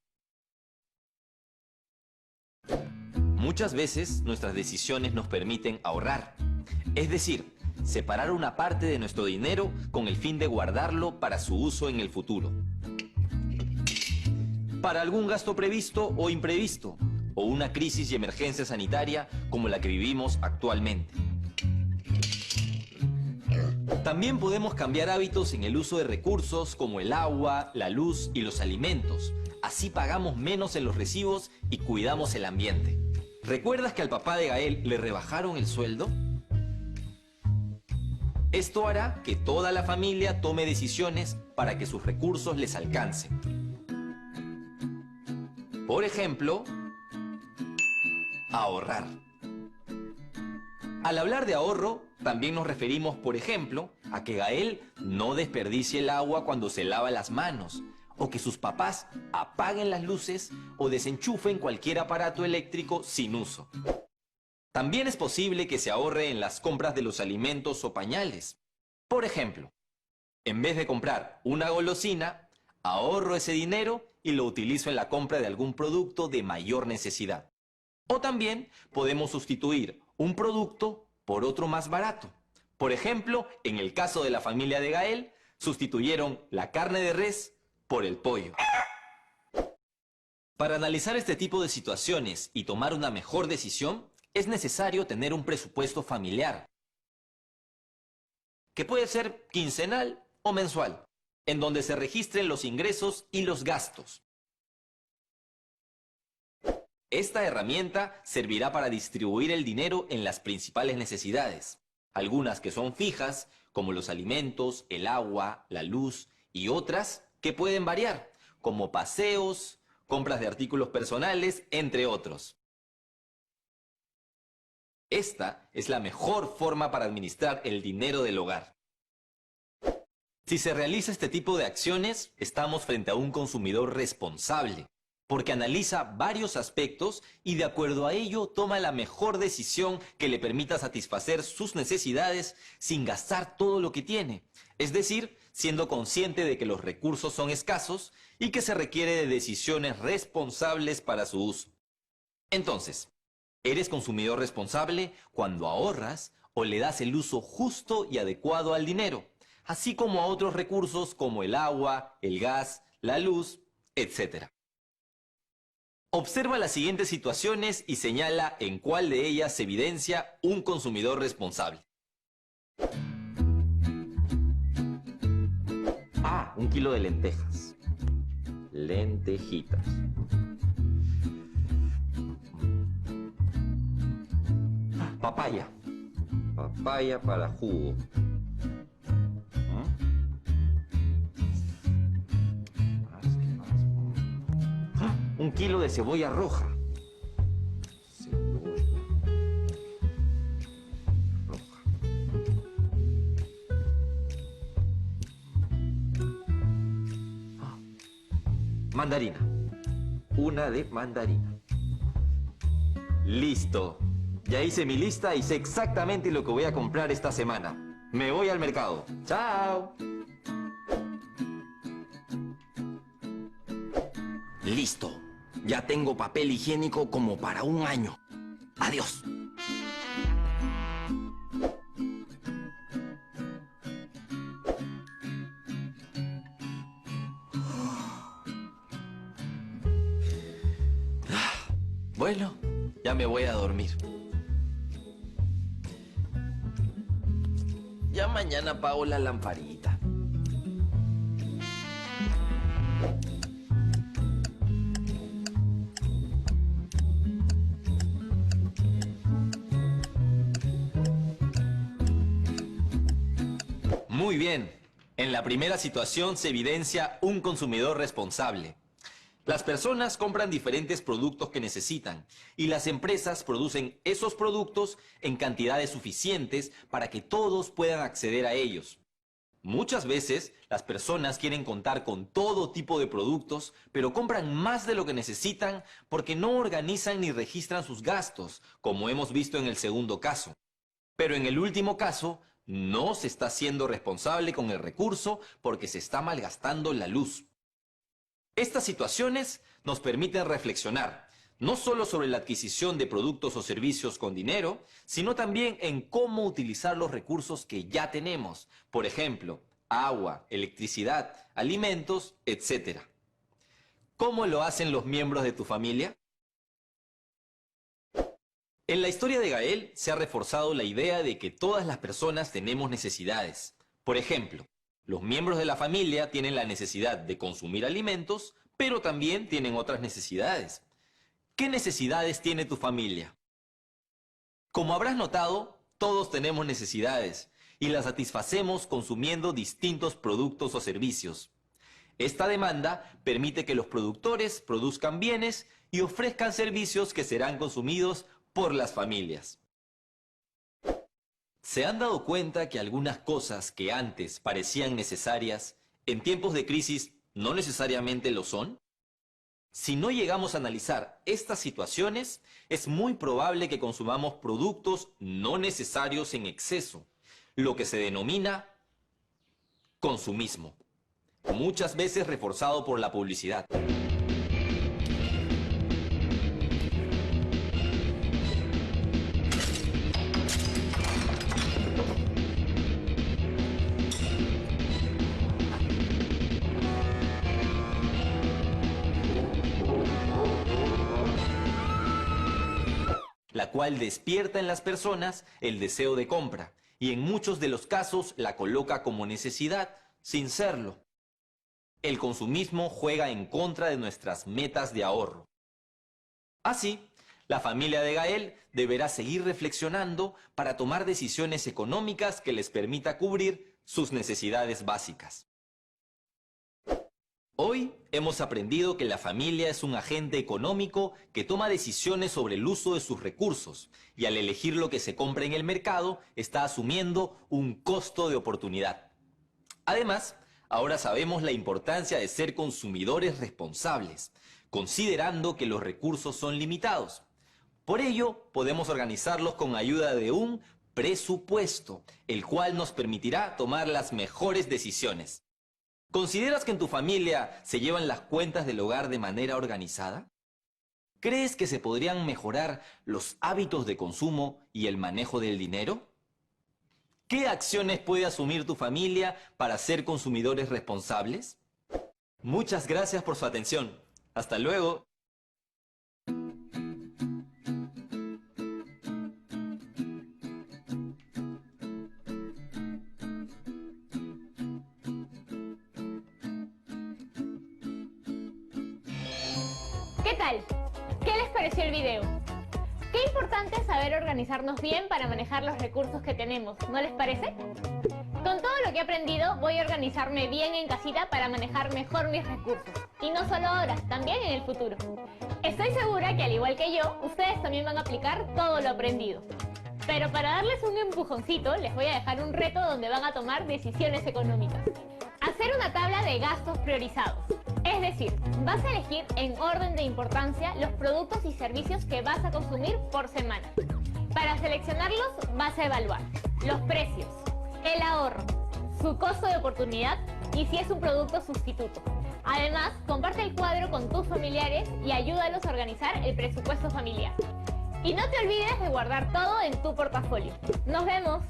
Muchas veces nuestras decisiones nos permiten ahorrar, es decir, separar una parte de nuestro dinero con el fin de guardarlo para su uso en el futuro. Para algún gasto previsto o imprevisto, o una crisis y emergencia sanitaria como la que vivimos actualmente. También podemos cambiar hábitos en el uso de recursos como el agua, la luz y los alimentos. Así pagamos menos en los recibos y cuidamos el ambiente. ¿Recuerdas que al papá de Gael le rebajaron el sueldo? Esto hará que toda la familia tome decisiones para que sus recursos les alcancen. Por ejemplo, ahorrar. Al hablar de ahorro, también nos referimos, por ejemplo, a que Gael no desperdicie el agua cuando se lava las manos, o que sus papás apaguen las luces o desenchufen cualquier aparato eléctrico sin uso. También es posible que se ahorre en las compras de los alimentos o pañales. Por ejemplo, en vez de comprar una golosina, ahorro ese dinero y lo utilizo en la compra de algún producto de mayor necesidad. O también podemos sustituir un producto por otro más barato. Por ejemplo, en el caso de la familia de Gael, sustituyeron la carne de res por el pollo. Para analizar este tipo de situaciones y tomar una mejor decisión, es necesario tener un presupuesto familiar, que puede ser quincenal o mensual, en donde se registren los ingresos y los gastos. Esta herramienta servirá para distribuir el dinero en las principales necesidades, algunas que son fijas, como los alimentos, el agua, la luz, y otras que pueden variar, como paseos, compras de artículos personales, entre otros. Esta es la mejor forma para administrar el dinero del hogar. Si se realiza este tipo de acciones, estamos frente a un consumidor responsable, porque analiza varios aspectos y de acuerdo a ello toma la mejor decisión que le permita satisfacer sus necesidades sin gastar todo lo que tiene, es decir, siendo consciente de que los recursos son escasos y que se requiere de decisiones responsables para su uso. Entonces, ¿eres consumidor responsable cuando ahorras o le das el uso justo y adecuado al dinero, así como a otros recursos como el agua, el gas, la luz, etc.? Observa las siguientes situaciones y señala en cuál de ellas se evidencia un consumidor responsable. 1 kilo de lentejas. Lentejitas. Papaya. Papaya para jugo. 1 kilo de cebolla roja. Cebolla roja. Mandarina. 1 de mandarina. Listo. Ya hice mi lista y sé exactamente lo que voy a comprar esta semana. Me voy al mercado. ¡Chao! Listo. Ya tengo papel higiénico como para 1 año. Adiós. Bueno, ya me voy a dormir. Ya mañana apago la lamparita. Muy bien. En la primera situación se evidencia un consumidor responsable. Las personas compran diferentes productos que necesitan y las empresas producen esos productos en cantidades suficientes para que todos puedan acceder a ellos. Muchas veces las personas quieren contar con todo tipo de productos, pero compran más de lo que necesitan porque no organizan ni registran sus gastos, como hemos visto en el segundo caso. Pero en el último caso, no se está siendo responsable con el recurso porque se está malgastando la luz. Estas situaciones nos permiten reflexionar, no solo sobre la adquisición de productos o servicios con dinero, sino también en cómo utilizar los recursos que ya tenemos, por ejemplo, agua, electricidad, alimentos, etc. ¿Cómo lo hacen los miembros de tu familia? En la historia de Gael se ha reforzado la idea de que todas las personas tenemos necesidades. Por ejemplo, los miembros de la familia tienen la necesidad de consumir alimentos, pero también tienen otras necesidades. ¿Qué necesidades tiene tu familia? Como habrás notado, todos tenemos necesidades y las satisfacemos consumiendo distintos productos o servicios. Esta demanda permite que los productores produzcan bienes y ofrezcan servicios que serán consumidos por las familias. ¿Se han dado cuenta que algunas cosas que antes parecían necesarias, en tiempos de crisis no necesariamente lo son? Si no llegamos a analizar estas situaciones, es muy probable que consumamos productos no necesarios en exceso, lo que se denomina consumismo, muchas veces reforzado por la publicidad. La cual despierta en las personas el deseo de compra y en muchos de los casos la coloca como necesidad sin serlo. El consumismo juega en contra de nuestras metas de ahorro. Así, la familia de Gael deberá seguir reflexionando para tomar decisiones económicas que les permita cubrir sus necesidades básicas. Hoy hemos aprendido que la familia es un agente económico que toma decisiones sobre el uso de sus recursos y al elegir lo que se compra en el mercado está asumiendo un costo de oportunidad. Además, ahora sabemos la importancia de ser consumidores responsables, considerando que los recursos son limitados. Por ello, podemos organizarlos con ayuda de un presupuesto, el cual nos permitirá tomar las mejores decisiones. ¿Consideras que en tu familia se llevan las cuentas del hogar de manera organizada? ¿Crees que se podrían mejorar los hábitos de consumo y el manejo del dinero? ¿Qué acciones puede asumir tu familia para ser consumidores responsables? Muchas gracias por su atención. Hasta luego. ¿Qué tal? ¿Qué les pareció el video? Qué importante es saber organizarnos bien para manejar los recursos que tenemos, ¿no les parece? Con todo lo que he aprendido, voy a organizarme bien en casita para manejar mejor mis recursos. Y no solo ahora, también en el futuro. Estoy segura que al igual que yo, ustedes también van a aplicar todo lo aprendido. Pero para darles un empujoncito, les voy a dejar un reto donde van a tomar decisiones económicas. Hacer una tabla de gastos priorizados. Es decir, vas a elegir en orden de importancia los productos y servicios que vas a consumir por semana. Para seleccionarlos vas a evaluar los precios, el ahorro, su costo de oportunidad y si es un producto sustituto. Además, comparte el cuadro con tus familiares y ayúdalos a organizar el presupuesto familiar. Y no te olvides de guardar todo en tu portafolio. ¡Nos vemos!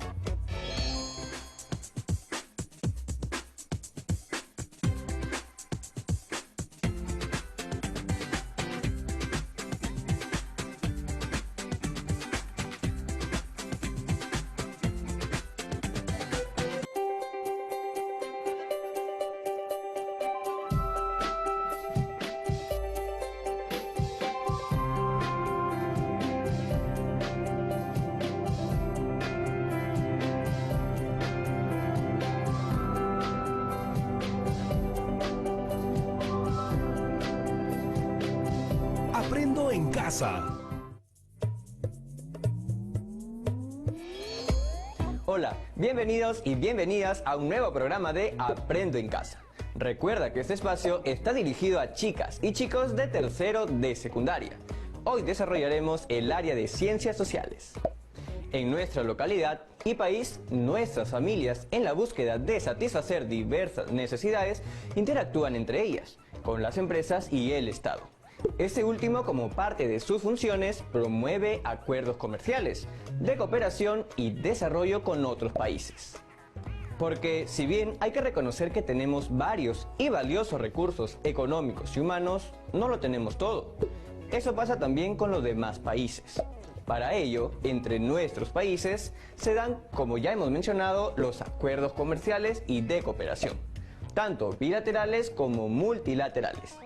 Aprendo en Casa. Hola, bienvenidos y bienvenidas a un nuevo programa de Aprendo en Casa. Recuerda que este espacio está dirigido a chicas y chicos de tercero de secundaria. Hoy desarrollaremos el área de ciencias sociales. En nuestra localidad y país, nuestras familias, en la búsqueda de satisfacer diversas necesidades, interactúan entre ellas, con las empresas y el Estado. Este último, como parte de sus funciones, promueve acuerdos comerciales, de cooperación y desarrollo con otros países. Porque si bien hay que reconocer que tenemos varios y valiosos recursos económicos y humanos, no lo tenemos todo. Eso pasa también con los demás países. Para ello, entre nuestros países se dan, como ya hemos mencionado, los acuerdos comerciales y de cooperación, tanto bilaterales como multilaterales.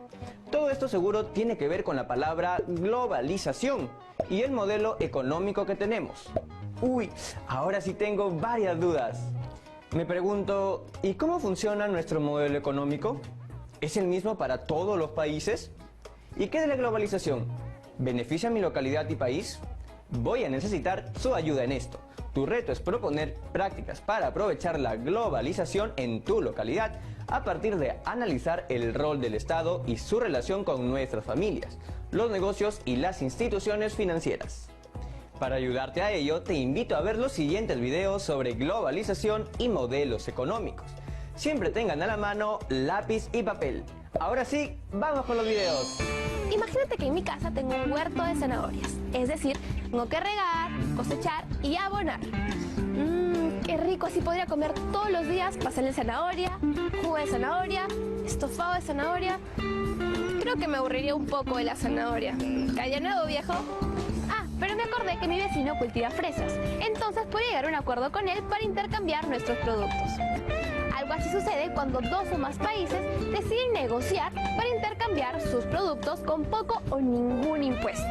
Todo esto seguro tiene que ver con la palabra globalización y el modelo económico que tenemos. Uy, ahora sí tengo varias dudas. Me pregunto, ¿y cómo funciona nuestro modelo económico? ¿Es el mismo para todos los países? ¿Y qué de la globalización? ¿Beneficia a mi localidad y país? Voy a necesitar su ayuda en esto. Tu reto es proponer prácticas para aprovechar la globalización en tu localidad a partir de analizar el rol del Estado y su relación con nuestras familias, los negocios y las instituciones financieras. Para ayudarte a ello, te invito a ver los siguientes videos sobre globalización y modelos económicos. Siempre tengan a la mano lápiz y papel. Ahora sí, vamos con los videos. Imagínate que en mi casa tengo un huerto de zanahorias, es decir, tengo que regar, cosechar y abonar. Qué rico, así podría comer todos los días pastel de zanahoria, jugo de zanahoria, estofado de zanahoria. Creo que me aburriría un poco de la zanahoria. ¿Calla nuevo, viejo? Pero me acordé que mi vecino cultiva fresas, entonces puedo llegar a un acuerdo con él para intercambiar nuestros productos. Algo así sucede cuando dos o más países deciden negociar para intercambiar sus productos con poco o ningún impuesto.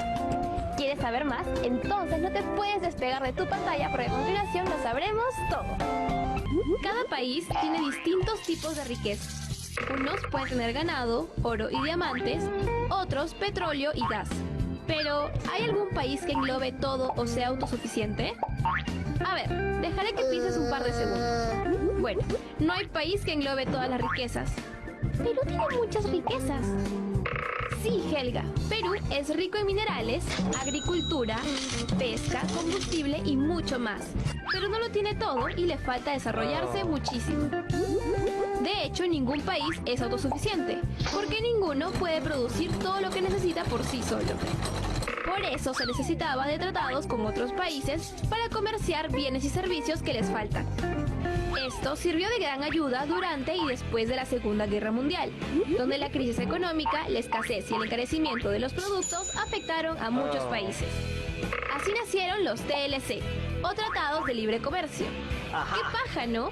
¿Quieres saber más? Entonces no te puedes despegar de tu pantalla porque a continuación lo sabremos todo. Cada país tiene distintos tipos de riqueza. Unos pueden tener ganado, oro y diamantes, otros petróleo y gas. Pero, ¿hay algún país que englobe todo o sea autosuficiente? A ver, dejaré que pienses un par de segundos. Bueno, no hay país que englobe todas las riquezas. Perú tiene muchas riquezas. Sí, Helga, Perú es rico en minerales, agricultura, pesca, combustible y mucho más. Pero no lo tiene todo y le falta desarrollarse muchísimo. De hecho, ningún país es autosuficiente, porque ninguno puede producir todo lo que necesita por sí solo. Por eso se necesitaba de tratados con otros países para comerciar bienes y servicios que les faltan. Esto sirvió de gran ayuda durante y después de la Segunda Guerra Mundial, donde la crisis económica, la escasez y el encarecimiento de los productos afectaron a muchos países. Así nacieron los TLC, o Tratados de Libre Comercio. ¡Qué paja, ¿no?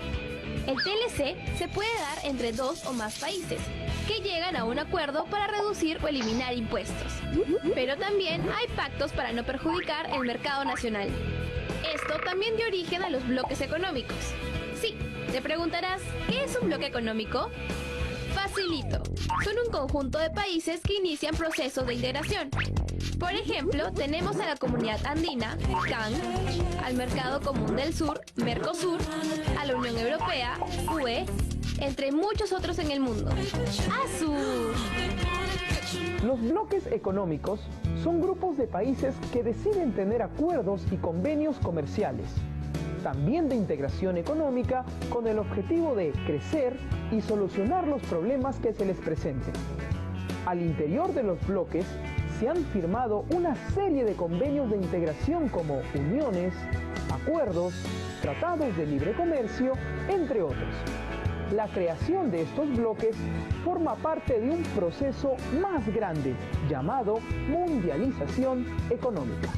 El TLC se puede dar entre dos o más países, que llegan a un acuerdo para reducir o eliminar impuestos. Pero también hay pactos para no perjudicar el mercado nacional. Esto también dio origen a los bloques económicos. Sí, te preguntarás, ¿qué es un bloque económico? Facilito. Son un conjunto de países que inician procesos de integración. Por ejemplo, tenemos a la Comunidad Andina, CAN, al Mercado Común del Sur, Mercosur, a la Unión Europea, UE, entre muchos otros en el mundo. ¡Azul! Los bloques económicos son grupos de países que deciden tener acuerdos y convenios comerciales, también de integración económica, con el objetivo de crecer y solucionar los problemas que se les presenten. Al interior de los bloques se han firmado una serie de convenios de integración como uniones, acuerdos, tratados de libre comercio, entre otros. La creación de estos bloques forma parte de un proceso más grande llamado mundialización económica.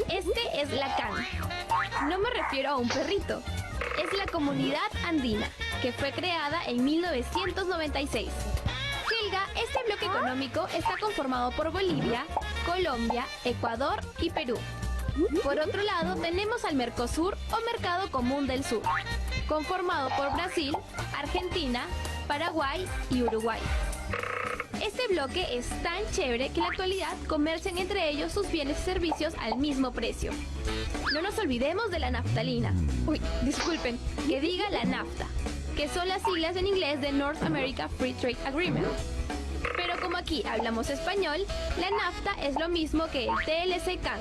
Este es la CAN. No me refiero a un perrito. Es la Comunidad Andina, que fue creada en 1996. Helga, este bloque económico está conformado por Bolivia, Colombia, Ecuador y Perú. Por otro lado, tenemos al Mercosur o Mercado Común del Sur, conformado por Brasil, Argentina, Paraguay y Uruguay. Este bloque es tan chévere que en la actualidad comercian entre ellos sus bienes y servicios al mismo precio. No nos olvidemos de la naftalina. Uy, disculpen, que diga la NAFTA, que son las siglas en inglés de North America Free Trade Agreement. Pero como aquí hablamos español, la NAFTA es lo mismo que el TLC-CAN,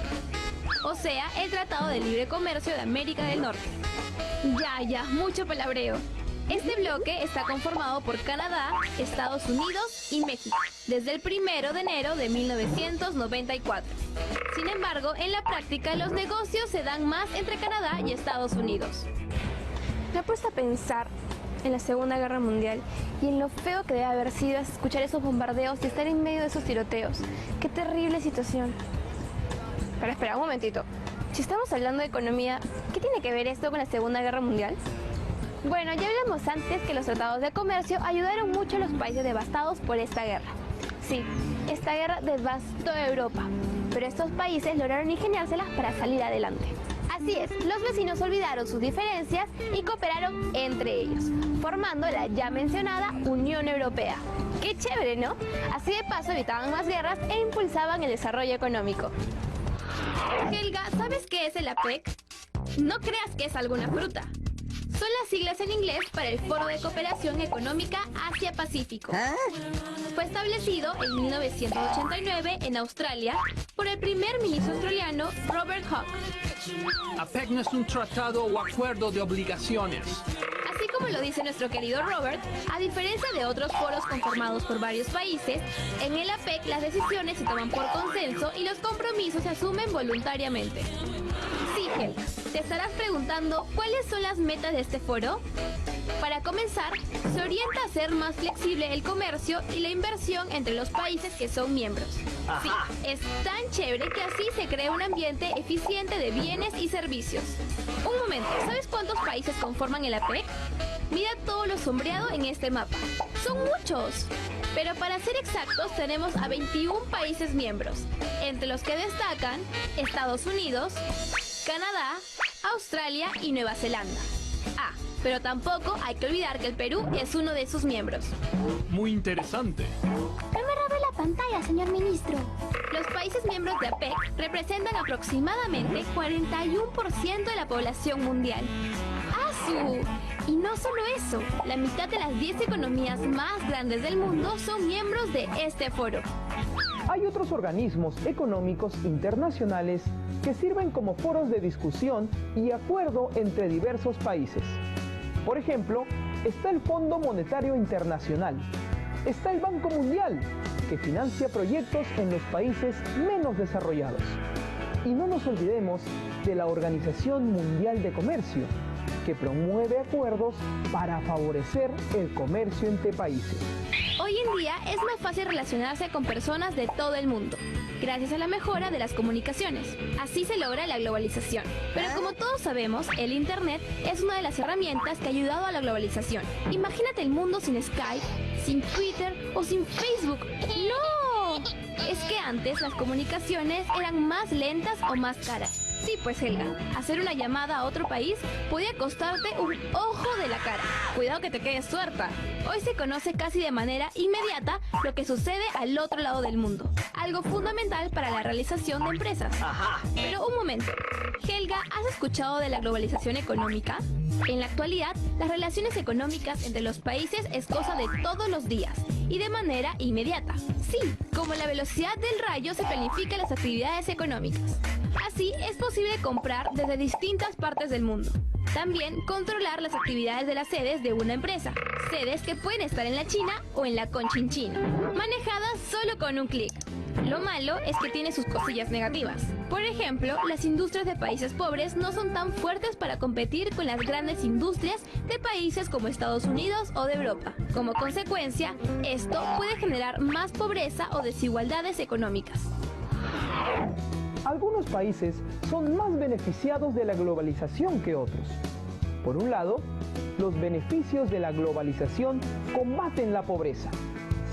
o sea, el Tratado de Libre Comercio de América del Norte. Ya, mucho palabreo. Este bloque está conformado por Canadá, Estados Unidos y México, desde el 1 de enero de 1994. Sin embargo, en la práctica los negocios se dan más entre Canadá y Estados Unidos. Me he puesto a pensar en la Segunda Guerra Mundial y en lo feo que debe haber sido escuchar esos bombardeos y estar en medio de esos tiroteos. ¡Qué terrible situación! Pero espera un momentito. Si estamos hablando de economía, ¿qué tiene que ver esto con la Segunda Guerra Mundial? Bueno, ya hablamos antes que los tratados de comercio ayudaron mucho a los países devastados por esta guerra. Sí, esta guerra devastó Europa, pero estos países lograron ingeniárselas para salir adelante. Así es, los vecinos olvidaron sus diferencias y cooperaron entre ellos, formando la ya mencionada Unión Europea. ¡Qué chévere!, ¿no? Así de paso evitaban más guerras e impulsaban el desarrollo económico. Helga, ¿sabes qué es el APEC? No creas que es alguna fruta. Son las siglas en inglés para el Foro de Cooperación Económica Asia-Pacífico. Fue establecido en 1989 en Australia por el primer ministro australiano Robert Hawke. APEC no es un tratado o acuerdo de obligaciones. Así como lo dice nuestro querido Robert, a diferencia de otros foros conformados por varios países, en el APEC las decisiones se toman por consenso y los compromisos se asumen voluntariamente. Sí, Helga, te estarás preguntando cuáles son las metas de este foro. Para comenzar, se orienta a hacer más flexible el comercio y la inversión entre los países que son miembros. Sí, es tan chévere que así se crea un ambiente eficiente de bienes y servicios. Un momento, ¿sabes cuántos países conforman el APEC? Mira todo lo sombreado en este mapa. ¡Son muchos! Pero para ser exactos, tenemos a 21 países miembros, entre los que destacan Estados Unidos, Canadá, Australia y Nueva Zelanda. Pero tampoco hay que olvidar que el Perú es uno de sus miembros. Muy interesante. No me robe la pantalla, señor ministro. Los países miembros de APEC representan aproximadamente 41% de la población mundial. ¡Asu! Y no solo eso, la mitad de las 10 economías más grandes del mundo son miembros de este foro. Hay otros organismos económicos internacionales que sirven como foros de discusión y acuerdo entre diversos países. Por ejemplo, está el Fondo Monetario Internacional, está el Banco Mundial, que financia proyectos en los países menos desarrollados. Y no nos olvidemos de la Organización Mundial de Comercio, que promueve acuerdos para favorecer el comercio entre países. Hoy en día es más fácil relacionarse con personas de todo el mundo, gracias a la mejora de las comunicaciones. Así se logra la globalización. Pero como todos sabemos, el Internet es una de las herramientas que ha ayudado a la globalización. Imagínate el mundo sin Skype, sin Twitter o sin Facebook. ¡No! Es que antes las comunicaciones eran más lentas o más caras. Sí, pues Helga, hacer una llamada a otro país podía costarte un ojo de la cara. Cuidado que te quedes tuerta. Hoy se conoce casi de manera inmediata lo que sucede al otro lado del mundo. Algo fundamental para la realización de empresas. Pero un momento. Helga, ¿has escuchado de la globalización económica? En la actualidad, las relaciones económicas entre los países es cosa de todos los días y de manera inmediata. Sí, como la velocidad del rayo se planifican las actividades económicas. Así es posible comprar desde distintas partes del mundo. También controlar las actividades de las sedes de una empresa. Sedes que pueden estar en la China o en la Conchinchina, manejadas solo con un clic. Lo malo es que tiene sus cosillas negativas. Por ejemplo, las industrias de países pobres no son tan fuertes para competir con las grandes industrias de países como Estados Unidos o de Europa. Como consecuencia, esto puede generar más pobreza o desigualdades económicas. Algunos países son más beneficiados de la globalización que otros. Por un lado, los beneficios de la globalización combaten la pobreza.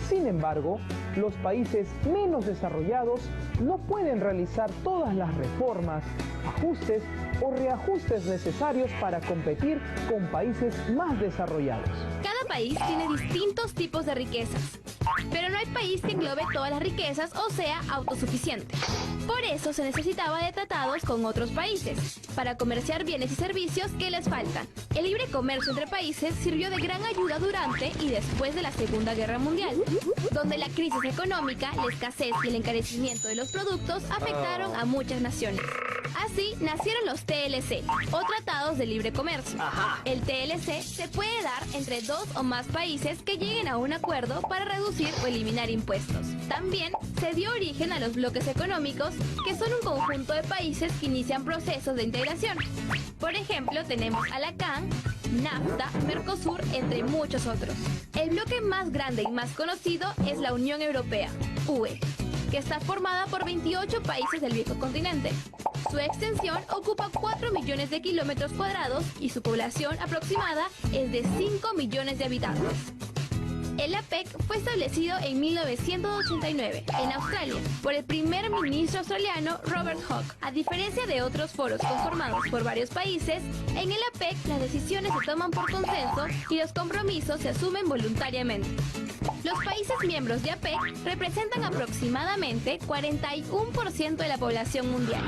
Sin embargo, los países menos desarrollados no pueden realizar todas las reformas, ajustes o reajustes necesarios para competir con países más desarrollados. Cada país tiene distintos tipos de riquezas, pero no hay país que englobe todas las riquezas o sea autosuficiente. Por eso se necesitaba de tratados con otros países, para comerciar bienes y servicios que les faltan. El libre comercio entre países sirvió de gran ayuda durante y después de la Segunda Guerra Mundial, donde la crisis económica, la escasez y el encarecimiento de los productos afectaron a muchas naciones. Así nacieron los TLC, o Tratados de Libre Comercio. El TLC se puede dar entre dos o más países que lleguen a un acuerdo para reducir o eliminar impuestos. También se dio origen a los bloques económicos, que son un conjunto de países que inician procesos de integración. Por ejemplo, tenemos a la CAN, NAFTA, Mercosur, entre muchos otros. El bloque más grande y más conocido es la Unión Europea, UE, que está formada por 28 países del viejo continente. Su extensión ocupa 4 millones de kilómetros cuadrados y su población aproximada es de 5 millones de habitantes. El APEC fue establecido en 1989 en Australia por el primer ministro australiano Robert Hawke. A diferencia de otros foros conformados por varios países, en el APEC las decisiones se toman por consenso y los compromisos se asumen voluntariamente. Los países miembros de APEC representan aproximadamente 41% de la población mundial.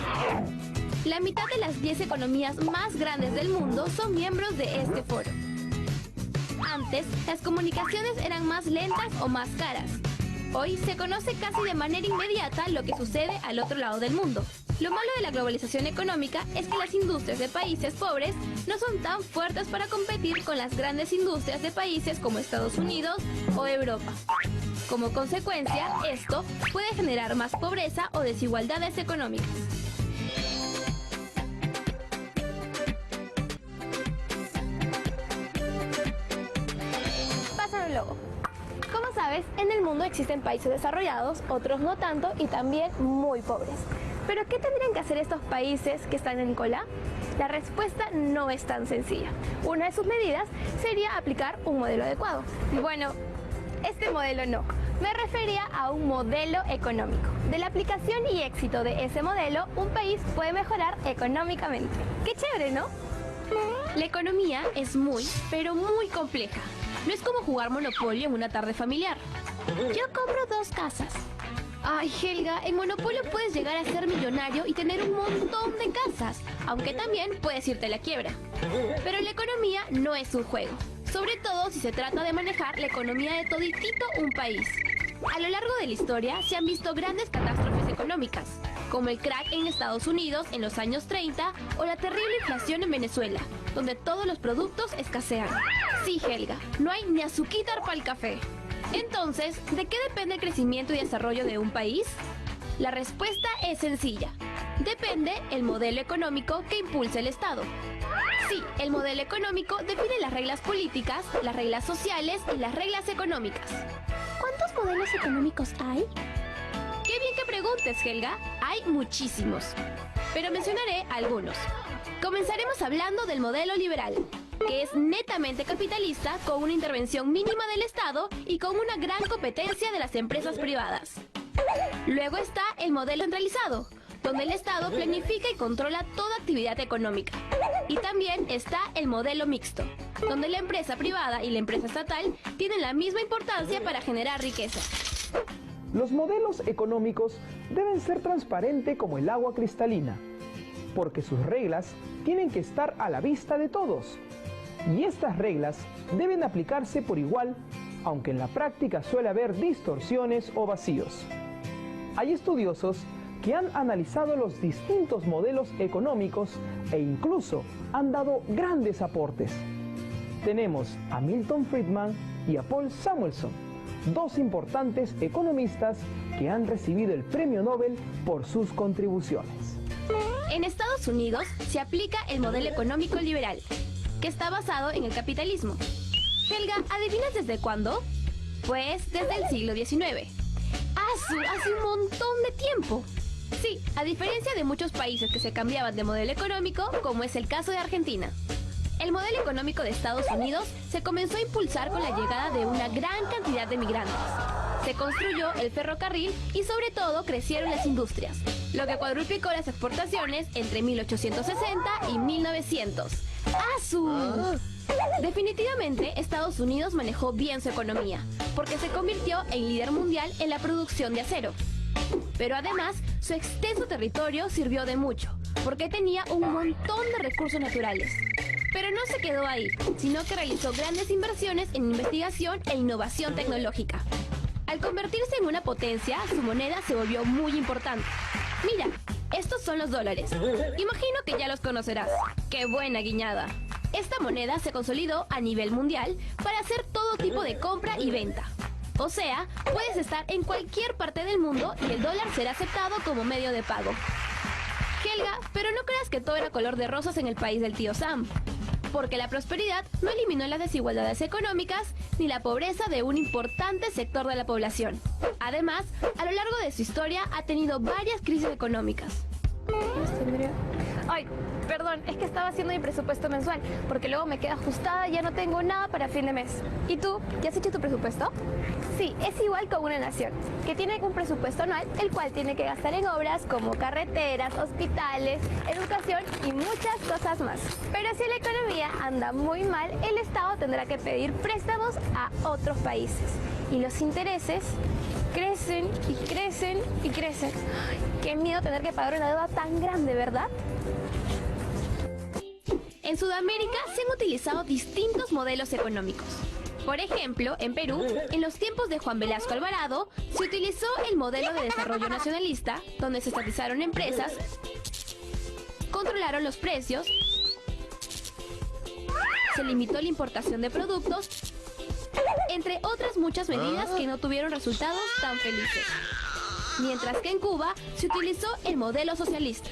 La mitad de las 10 economías más grandes del mundo son miembros de este foro. Antes, las comunicaciones eran más lentas o más caras. Hoy se conoce casi de manera inmediata lo que sucede al otro lado del mundo. Lo malo de la globalización económica es que las industrias de países pobres no son tan fuertes para competir con las grandes industrias de países como Estados Unidos o Europa. Como consecuencia, esto puede generar más pobreza o desigualdades económicas. Luego. Como sabes, en el mundo existen países desarrollados, otros no tanto y también muy pobres. ¿Pero qué tendrían que hacer estos países que están en cola? La respuesta no es tan sencilla. Una de sus medidas sería aplicar un modelo adecuado. Bueno, este modelo no. Me refería a un modelo económico. De la aplicación y éxito de ese modelo, un país puede mejorar económicamente. ¡Qué chévere!, ¿no? La economía es muy, pero muy compleja. No es como jugar Monopolio en una tarde familiar. Yo compro 2 casas. Ay, Helga, en Monopolio puedes llegar a ser millonario y tener un montón de casas, aunque también puedes irte a la quiebra. Pero la economía no es un juego, sobre todo si se trata de manejar la economía de toditito un país. A lo largo de la historia se han visto grandes catástrofes económicas, como el crack en Estados Unidos en los años 30 o la terrible inflación en Venezuela, donde todos los productos escasean. Sí, Helga, no hay ni azuquitar para el café. Entonces, ¿de qué depende el crecimiento y desarrollo de un país? La respuesta es sencilla. Depende el modelo económico que impulsa el Estado. Sí, el modelo económico define las reglas políticas, las reglas sociales y las reglas económicas. ¿Cuántos modelos económicos hay? Qué bien que preguntes, Helga. Hay muchísimos, pero mencionaré algunos. Comenzaremos hablando del modelo liberal, que es netamente capitalista, con una intervención mínima del Estado y con una gran competencia de las empresas privadas. Luego está el modelo centralizado, donde el Estado planifica y controla toda actividad económica. Y también está el modelo mixto, donde la empresa privada y la empresa estatal tienen la misma importancia para generar riqueza. Los modelos económicos deben ser transparentes como el agua cristalina, porque sus reglas tienen que estar a la vista de todos. Y estas reglas deben aplicarse por igual, aunque en la práctica suele haber distorsiones o vacíos. Hay estudiosos que han analizado los distintos modelos económicos e incluso han dado grandes aportes. Tenemos a Milton Friedman y a Paul Samuelson, 2 importantes economistas que han recibido el premio Nobel por sus contribuciones. En Estados Unidos se aplica el modelo económico liberal, que está basado en el capitalismo. Helga, ¿adivinas desde cuándo? Pues desde el siglo XIX. ¡Hace un montón de tiempo! Sí, a diferencia de muchos países que se cambiaban de modelo económico, como es el caso de Argentina. El modelo económico de Estados Unidos se comenzó a impulsar con la llegada de una gran cantidad de migrantes. Se construyó el ferrocarril y sobre todo crecieron las industrias, lo que cuadruplicó las exportaciones entre 1860 y 1900. ¡Asu! Definitivamente, Estados Unidos manejó bien su economía, porque se convirtió en líder mundial en la producción de acero. Pero además, su extenso territorio sirvió de mucho, porque tenía un montón de recursos naturales. Pero no se quedó ahí, sino que realizó grandes inversiones en investigación e innovación tecnológica. Al convertirse en una potencia, su moneda se volvió muy importante. Mira, estos son los dólares. Imagino que ya los conocerás. ¡Qué buena guiñada! Esta moneda se consolidó a nivel mundial para hacer todo tipo de compra y venta. O sea, puedes estar en cualquier parte del mundo y el dólar será aceptado como medio de pago. Helga, pero no creas que todo era color de rosas en el país del tío Sam, porque la prosperidad no eliminó las desigualdades económicas ni la pobreza de un importante sector de la población. Además, a lo largo de su historia ha tenido varias crisis económicas. Ay, perdón, es que estaba haciendo mi presupuesto mensual, porque luego me queda ajustada y ya no tengo nada para fin de mes. ¿Y tú? ¿Ya has hecho tu presupuesto? Sí, es igual con una nación, que tiene un presupuesto anual, el cual tiene que gastar en obras como carreteras, hospitales, educación y muchas cosas más. Pero si la economía anda muy mal, el Estado tendrá que pedir préstamos a otros países. Y los intereses crecen y crecen y crecen. Ay, qué miedo tener que pagar una deuda tan grande, ¿verdad? En Sudamérica se han utilizado distintos modelos económicos. Por ejemplo, en Perú, en los tiempos de Juan Velasco Alvarado, se utilizó el modelo de desarrollo nacionalista, donde se estatizaron empresas, controlaron los precios, se limitó la importación de productos, entre otras muchas medidas que no tuvieron resultados tan felices. Mientras que en Cuba se utilizó el modelo socialista.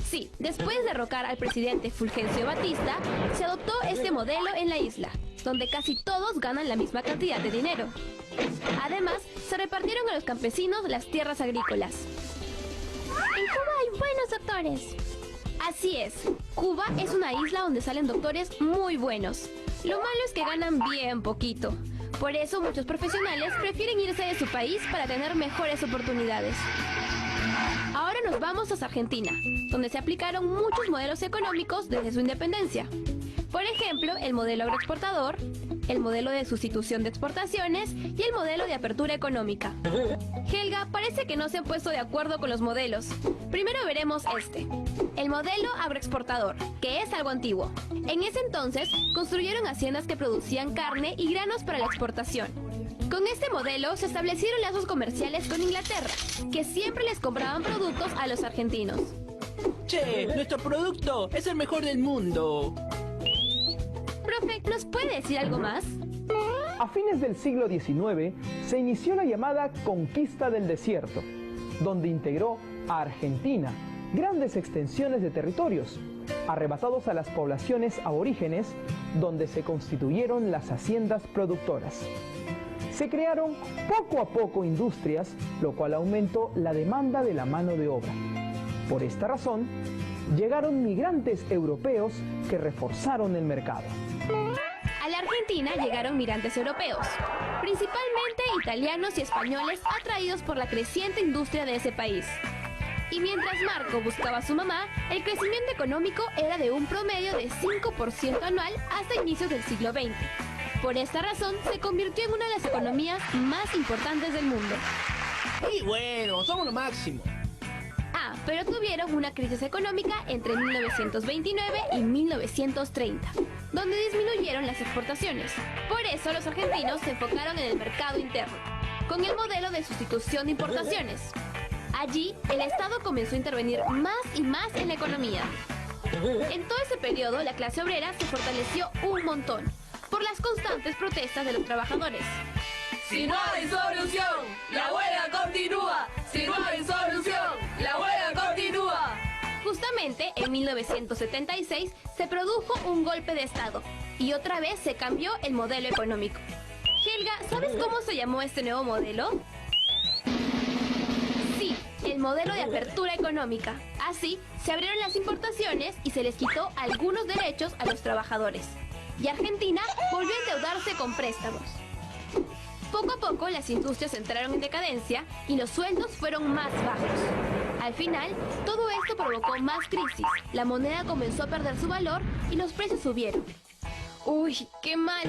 Sí, después de derrocar al presidente Fulgencio Batista, se adoptó este modelo en la isla, donde casi todos ganan la misma cantidad de dinero. Además, se repartieron a los campesinos las tierras agrícolas. En Cuba hay buenos doctores. Así es, Cuba es una isla donde salen doctores muy buenos. Lo malo es que ganan bien poquito. Por eso muchos profesionales prefieren irse de su país para tener mejores oportunidades. Ahora nos vamos a Argentina, donde se aplicaron muchos modelos económicos desde su independencia. Por ejemplo, el modelo agroexportador, el modelo de sustitución de exportaciones y el modelo de apertura económica. Helga, parece que no se han puesto de acuerdo con los modelos. Primero veremos este, el modelo agroexportador, que es algo antiguo. En ese entonces, construyeron haciendas que producían carne y granos para la exportación. Con este modelo se establecieron lazos comerciales con Inglaterra, que siempre les compraban productos a los argentinos. Che, nuestro producto es el mejor del mundo. Profe, ¿nos puede decir algo más? A fines del siglo XIX se inició la llamada Conquista del Desierto, donde integró a Argentina grandes extensiones de territorios, arrebatados a las poblaciones aborígenes, donde se constituyeron las haciendas productoras. Se crearon poco a poco industrias, lo cual aumentó la demanda de la mano de obra. Por esta razón, llegaron migrantes europeos que reforzaron el mercado. A la Argentina llegaron migrantes europeos, principalmente italianos y españoles atraídos por la creciente industria de ese país. Y mientras Marco buscaba a su mamá, el crecimiento económico era de un promedio de 5% anual hasta inicios del siglo XX. Por esta razón, se convirtió en una de las economías más importantes del mundo. Y bueno, somos lo máximo. Ah, pero tuvieron una crisis económica entre 1929 y 1930, donde disminuyeron las exportaciones. Por eso los argentinos se enfocaron en el mercado interno, con el modelo de sustitución de importaciones. Allí, el Estado comenzó a intervenir más y más en la economía. En todo ese periodo, la clase obrera se fortaleció un montón, por las constantes protestas de los trabajadores. Si no hay solución, la huelga continúa. Si no hay solución, la huelga continúa. Justamente en 1976 se produjo un golpe de Estado y otra vez se cambió el modelo económico. Helga, ¿sabes cómo se llamó este nuevo modelo? Sí, el modelo de apertura económica. Así, se abrieron las importaciones y se les quitó algunos derechos a los trabajadores. Y Argentina volvió a endeudarse con préstamos. Poco a poco las industrias entraron en decadencia y los sueldos fueron más bajos. Al final, todo esto provocó más crisis, la moneda comenzó a perder su valor y los precios subieron. ¡Uy, qué mal!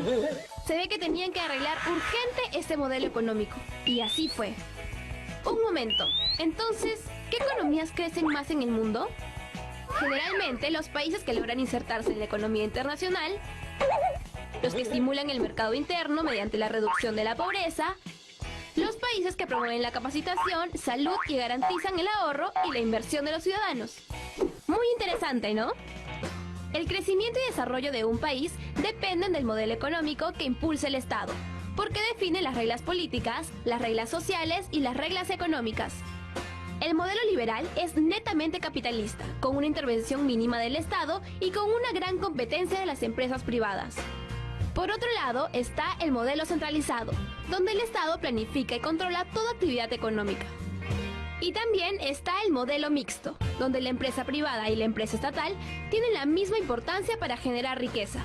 Se ve que tenían que arreglar urgente este modelo económico. Y así fue. Un momento, entonces, ¿qué economías crecen más en el mundo? Generalmente, los países que logran insertarse en la economía internacional, los que estimulan el mercado interno mediante la reducción de la pobreza, los países que promueven la capacitación, salud y garantizan el ahorro y la inversión de los ciudadanos. Muy interesante, ¿no? El crecimiento y desarrollo de un país dependen del modelo económico que impulsa el Estado, porque define las reglas políticas, las reglas sociales y las reglas económicas. El modelo liberal es netamente capitalista, con una intervención mínima del Estado y con una gran competencia de las empresas privadas. Por otro lado está el modelo centralizado, donde el Estado planifica y controla toda actividad económica. Y también está el modelo mixto, donde la empresa privada y la empresa estatal tienen la misma importancia para generar riqueza.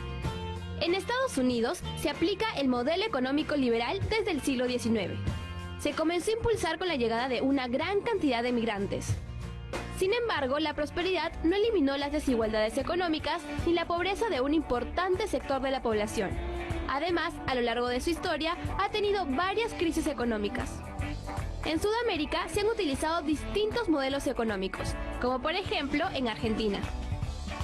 En Estados Unidos se aplica el modelo económico liberal desde el siglo XIX. Se comenzó a impulsar con la llegada de una gran cantidad de migrantes. Sin embargo, la prosperidad no eliminó las desigualdades económicas ni la pobreza de un importante sector de la población. Además, a lo largo de su historia, ha tenido varias crisis económicas. En Sudamérica se han utilizado distintos modelos económicos, como por ejemplo en Argentina.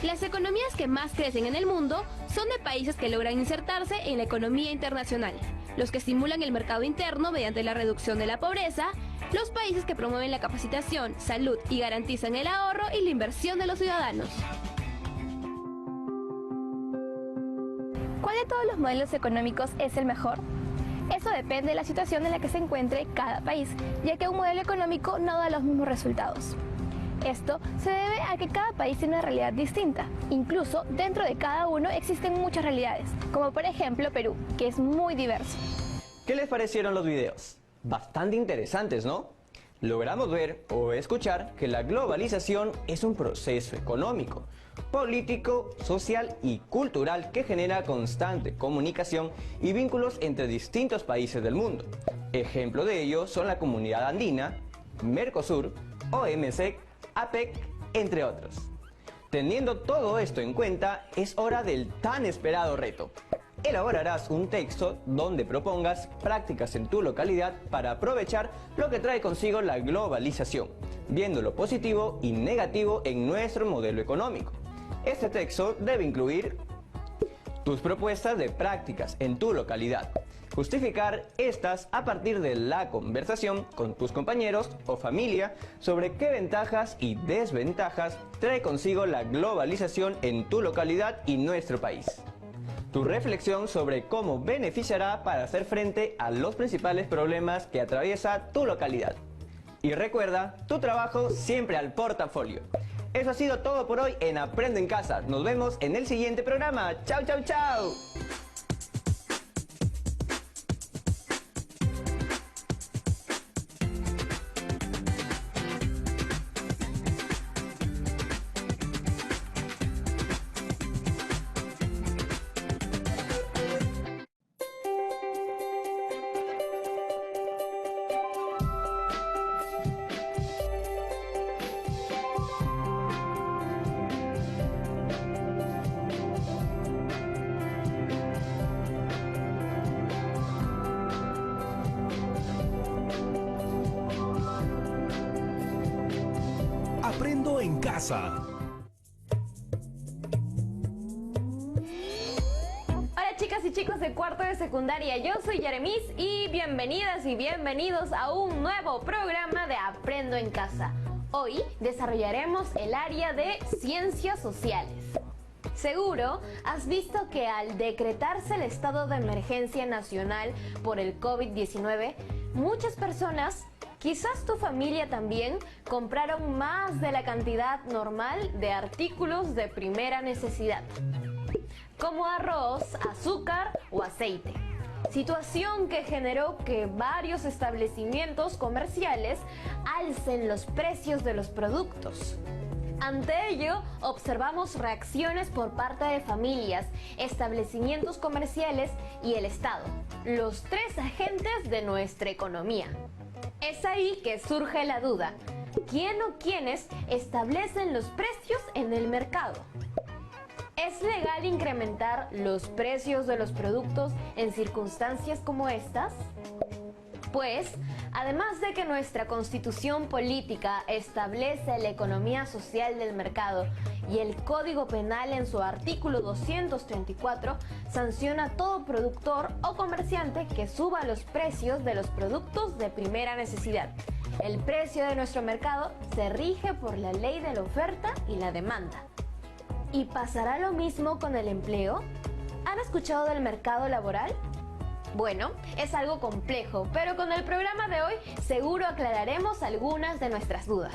Las economías que más crecen en el mundo son de países que logran insertarse en la economía internacional, los que estimulan el mercado interno mediante la reducción de la pobreza, los países que promueven la capacitación, salud y garantizan el ahorro y la inversión de los ciudadanos. ¿Cuál de todos los modelos económicos es el mejor? Eso depende de la situación en la que se encuentre cada país, ya que un modelo económico no da los mismos resultados. Esto se debe a que cada país tiene una realidad distinta. Incluso dentro de cada uno existen muchas realidades, como por ejemplo Perú, que es muy diverso. ¿Qué les parecieron los videos? Bastante interesantes, ¿no? Logramos ver o escuchar que la globalización es un proceso económico, político, social y cultural que genera constante comunicación y vínculos entre distintos países del mundo. Ejemplo de ello son la Comunidad Andina, Mercosur, OMC, APEC, entre otros. Teniendo todo esto en cuenta, es hora del tan esperado reto. Elaborarás un texto donde propongas prácticas en tu localidad para aprovechar lo que trae consigo la globalización, viendo lo positivo y negativo en nuestro modelo económico. Este texto debe incluir tus propuestas de prácticas en tu localidad, justificar estas a partir de la conversación con tus compañeros o familia sobre qué ventajas y desventajas trae consigo la globalización en tu localidad y nuestro país. Tu reflexión sobre cómo beneficiará para hacer frente a los principales problemas que atraviesa tu localidad. Y recuerda, tu trabajo siempre al portafolio. Eso ha sido todo por hoy en Aprendo en Casa. Nos vemos en el siguiente programa. ¡Chao, chao, chao! Aprendo en Casa. Hola chicas y chicos de cuarto de secundaria, yo soy Yeremis y bienvenidas y bienvenidos a un nuevo programa de Aprendo en Casa. Hoy desarrollaremos el área de Ciencias Sociales. Seguro has visto que al decretarse el estado de emergencia nacional por el COVID-19, muchas personas, quizás tu familia también, compraron más de la cantidad normal de artículos de primera necesidad, como arroz, azúcar o aceite. Situación que generó que varios establecimientos comerciales alcen los precios de los productos. Ante ello, observamos reacciones por parte de familias, establecimientos comerciales y el Estado, los tres agentes de nuestra economía. Es ahí que surge la duda: ¿quién o quiénes establecen los precios en el mercado? ¿Es legal incrementar los precios de los productos en circunstancias como estas? Pues, además de que nuestra Constitución política establece la economía social del mercado y el Código Penal en su artículo 234 sanciona a todo productor o comerciante que suba los precios de los productos de primera necesidad. El precio de nuestro mercado se rige por la ley de la oferta y la demanda. ¿Y pasará lo mismo con el empleo? ¿Han escuchado del mercado laboral? Bueno, es algo complejo, pero con el programa de hoy seguro aclararemos algunas de nuestras dudas.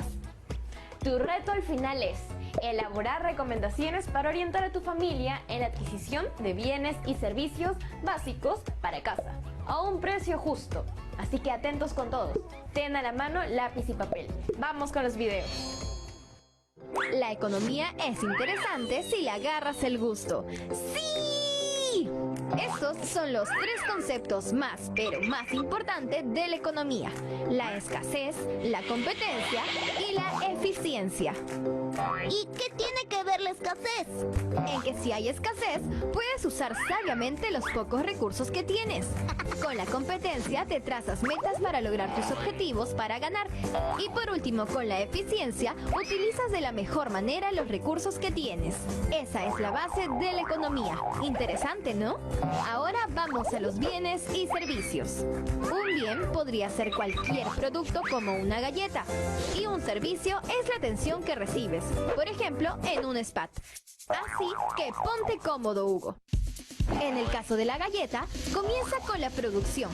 Tu reto al final es elaborar recomendaciones para orientar a tu familia en la adquisición de bienes y servicios básicos para casa, a un precio justo. Así que atentos con todos. Ten a la mano lápiz y papel. Vamos con los videos. La economía es interesante si le agarras el gusto. ¡Sí! Estos son los tres conceptos más, pero más importantes de la economía: la escasez, la competencia y la eficiencia. ¿Y qué tiene que ver la escasez? En que si hay escasez, puedes usar sabiamente los pocos recursos que tienes. Con la competencia te trazas metas para lograr tus objetivos para ganar. Y por último, con la eficiencia, utilizas de la mejor manera los recursos que tienes. Esa es la base de la economía. Interesante, ¿no? Ahora vamos a los bienes y servicios. Un bien podría ser cualquier producto como una galleta. Y un servicio es la atención que recibes, por ejemplo, en un spa. Así que ponte cómodo, Hugo. En el caso de la galleta, comienza con la producción.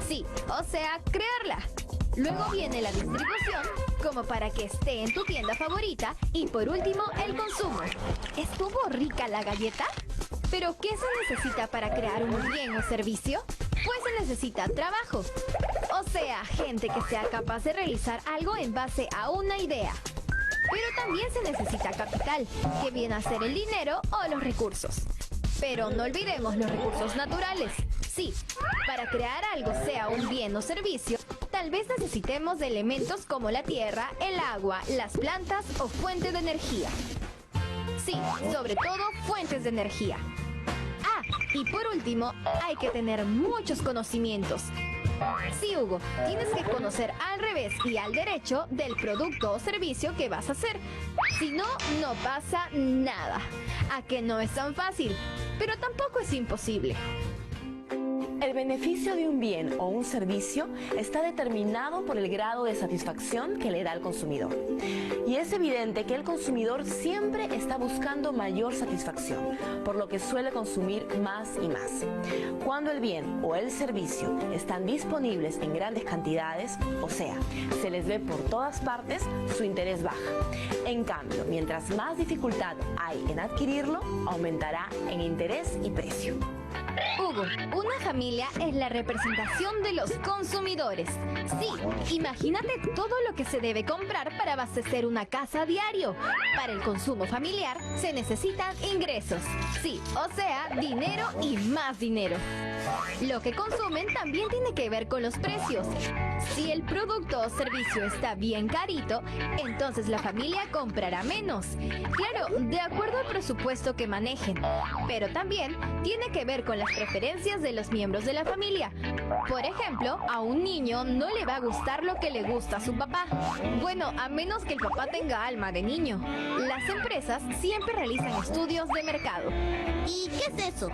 Sí, o sea, crearla. Luego viene la distribución, como para que esté en tu tienda favorita. Y por último, el consumo. ¿Estuvo rica la galleta? ¿Pero qué se necesita para crear un bien o servicio? Pues se necesita trabajo. O sea, gente que sea capaz de realizar algo en base a una idea. Pero también se necesita capital, que viene a ser el dinero o los recursos. Pero no olvidemos los recursos naturales. Sí, para crear algo, sea un bien o servicio, tal vez necesitemos de elementos como la tierra, el agua, las plantas o fuentes de energía. Sí, sobre todo fuentes de energía. Ah, y por último, hay que tener muchos conocimientos. Sí, Hugo, tienes que conocer al revés y al derecho del producto o servicio que vas a hacer. Si no, no pasa nada. ¿A que no es tan fácil? Pero tampoco es imposible. El beneficio de un bien o un servicio está determinado por el grado de satisfacción que le da al consumidor. Y es evidente que el consumidor siempre está buscando mayor satisfacción, por lo que suele consumir más y más. Cuando el bien o el servicio están disponibles en grandes cantidades, o sea, se les ve por todas partes, su interés baja. En cambio, mientras más dificultad hay en adquirirlo, aumentará en interés y precio. Hugo, una familia es la representación de los consumidores. Sí, imagínate todo lo que se debe comprar para abastecer una casa a diario. Para el consumo familiar se necesitan ingresos. Sí, o sea, dinero y más dinero. Lo que consumen también tiene que ver con los precios. Si el producto o servicio está bien carito, entonces la familia comprará menos. Claro, de acuerdo al presupuesto que manejen. Pero también tiene que ver con las preferencias de los miembros de la familia. Por ejemplo, a un niño no le va a gustar lo que le gusta a su papá. Bueno, a menos que el papá tenga alma de niño. Las empresas siempre realizan estudios de mercado. ¿Y qué es eso?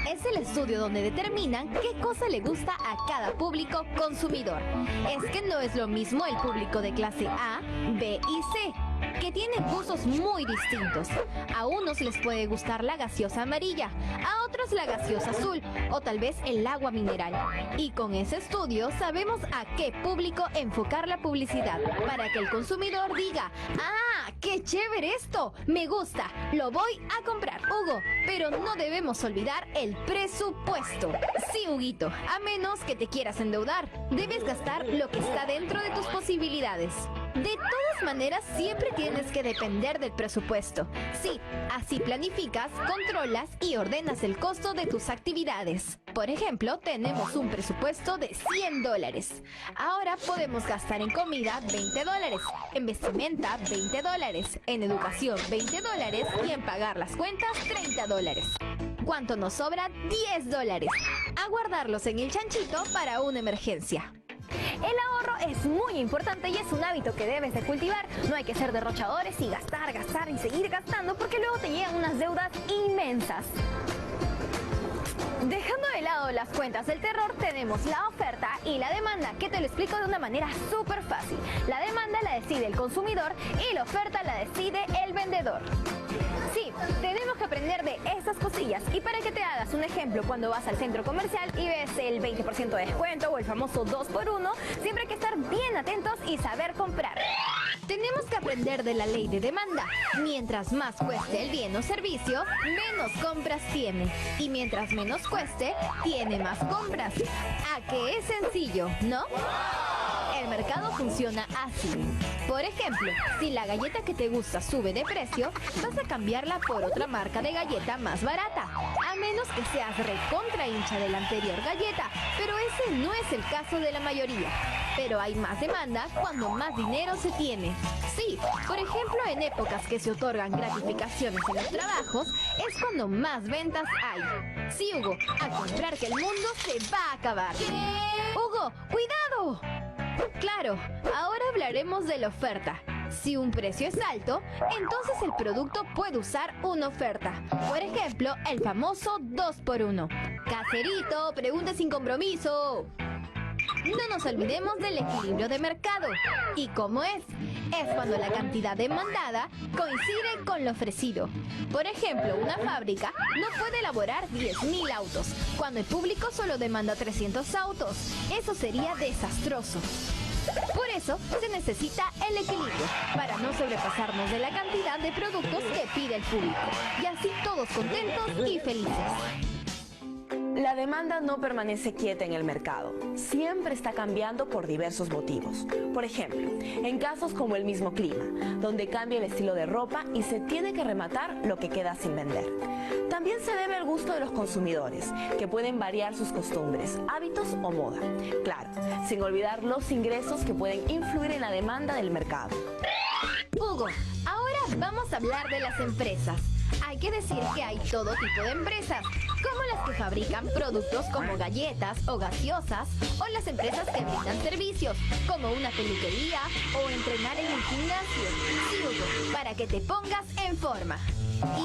Es el estudio donde determinan qué cosa le gusta a cada público consumidor. Es que no es lo mismo el público de clase A, B y C, que tienen gustos muy distintos. A unos les puede gustar la gaseosa amarilla, a otros la gaseosa azul o tal vez el agua mineral. Y con ese estudio sabemos a qué público enfocar la publicidad para que el consumidor diga: ¡ah, qué chévere esto! ¡Me gusta! ¡Lo voy a comprar! Hugo, pero no debemos olvidar el presupuesto. Sí, Huguito, a menos que te quieras endeudar, debes gastar lo que está dentro de tus posibilidades. De todas maneras, siempre tienes que depender del presupuesto. Sí, así planificas, controlas y ordenas el costo de tus actividades. Por ejemplo, tenemos un presupuesto de $100. Ahora podemos gastar en comida $20, en vestimenta $20, en educación $20 y en pagar las cuentas $30. ¿Cuánto nos sobra? $10. A guardarlos en el chanchito para una emergencia. El ahorro es muy importante y es un hábito que debes de cultivar. No hay que ser derrochadores y gastar y seguir gastando porque luego te llegan unas deudas inmensas. Dejando de lado las cuentas del terror, tenemos la oferta y la demanda, que te lo explico de una manera súper fácil. La demanda la decide el consumidor y la oferta la decide el vendedor. Sí, tenemos que aprender de esas cosillas. Y para que te hagas un ejemplo, cuando vas al centro comercial y ves el 20% de descuento o el famoso 2x1, siempre hay que estar bien atentos y saber comprar. Tenemos que aprender de la ley de demanda. Mientras más cueste el bien o servicio, menos compras tiene. Y mientras menos cueste, tiene más compras. ¿A qué es sencillo, no? El mercado funciona así. Por ejemplo, si la galleta que te gusta sube de precio, vas a cambiarla por otra marca de galleta más barata, a menos que seas recontra hincha de la anterior galleta, pero ese no es el caso de la mayoría. Pero hay más demanda cuando más dinero se tiene. Sí, por ejemplo, en épocas que se otorgan gratificaciones en los trabajos, es cuando más ventas hay. Sí, Hugo, a comprar que el mundo se va a acabar. ¡Hugo, cuidado! Claro, ahora hablaremos de la oferta. Si un precio es alto, entonces el producto puede usar una oferta. Por ejemplo, el famoso 2x1. Caserito, pregunte sin compromiso. No nos olvidemos del equilibrio de mercado. ¿Y cómo es? Es cuando la cantidad demandada coincide con lo ofrecido. Por ejemplo, una fábrica no puede elaborar 10.000 autos, cuando el público solo demanda 300 autos. Eso sería desastroso. Por eso se necesita el equilibrio, para no sobrepasarnos de la cantidad de productos que pide el público. Y así todos contentos y felices. La demanda no permanece quieta en el mercado, siempre está cambiando por diversos motivos. Por ejemplo, en casos como el mismo clima, donde cambia el estilo de ropa y se tiene que rematar lo que queda sin vender. También se debe al gusto de los consumidores, que pueden variar sus costumbres, hábitos o moda. Claro, sin olvidar los ingresos que pueden influir en la demanda del mercado. Hugo, ahora vamos a hablar de las empresas. Hay que decir que hay todo tipo de empresas, como las que fabrican productos como galletas o gaseosas, o las empresas que brindan servicios, como una peluquería o entrenar en un gimnasio. Sí, Hugo, para que te pongas en forma.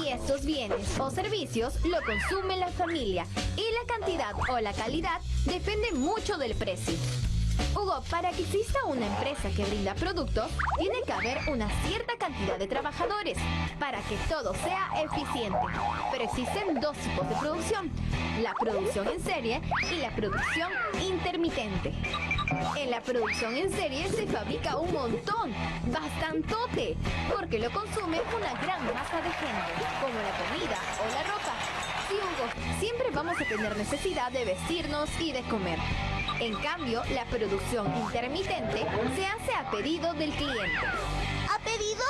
Y estos bienes o servicios lo consume la familia, y la cantidad o la calidad depende mucho del precio. Hugo, para que exista una empresa que brinda productos, tiene que haber una cierta cantidad de trabajadores para que todo sea eficiente. Pero existen dos tipos de producción: la producción en serie y la producción intermitente. En la producción en serie se fabrica un montón, bastantote, porque lo consume una gran masa de gente, como la comida o la ropa. Sí, Hugo, siempre vamos a tener necesidad de vestirnos y de comer. En cambio, la producción intermitente se hace a pedido del cliente. ¿A pedido?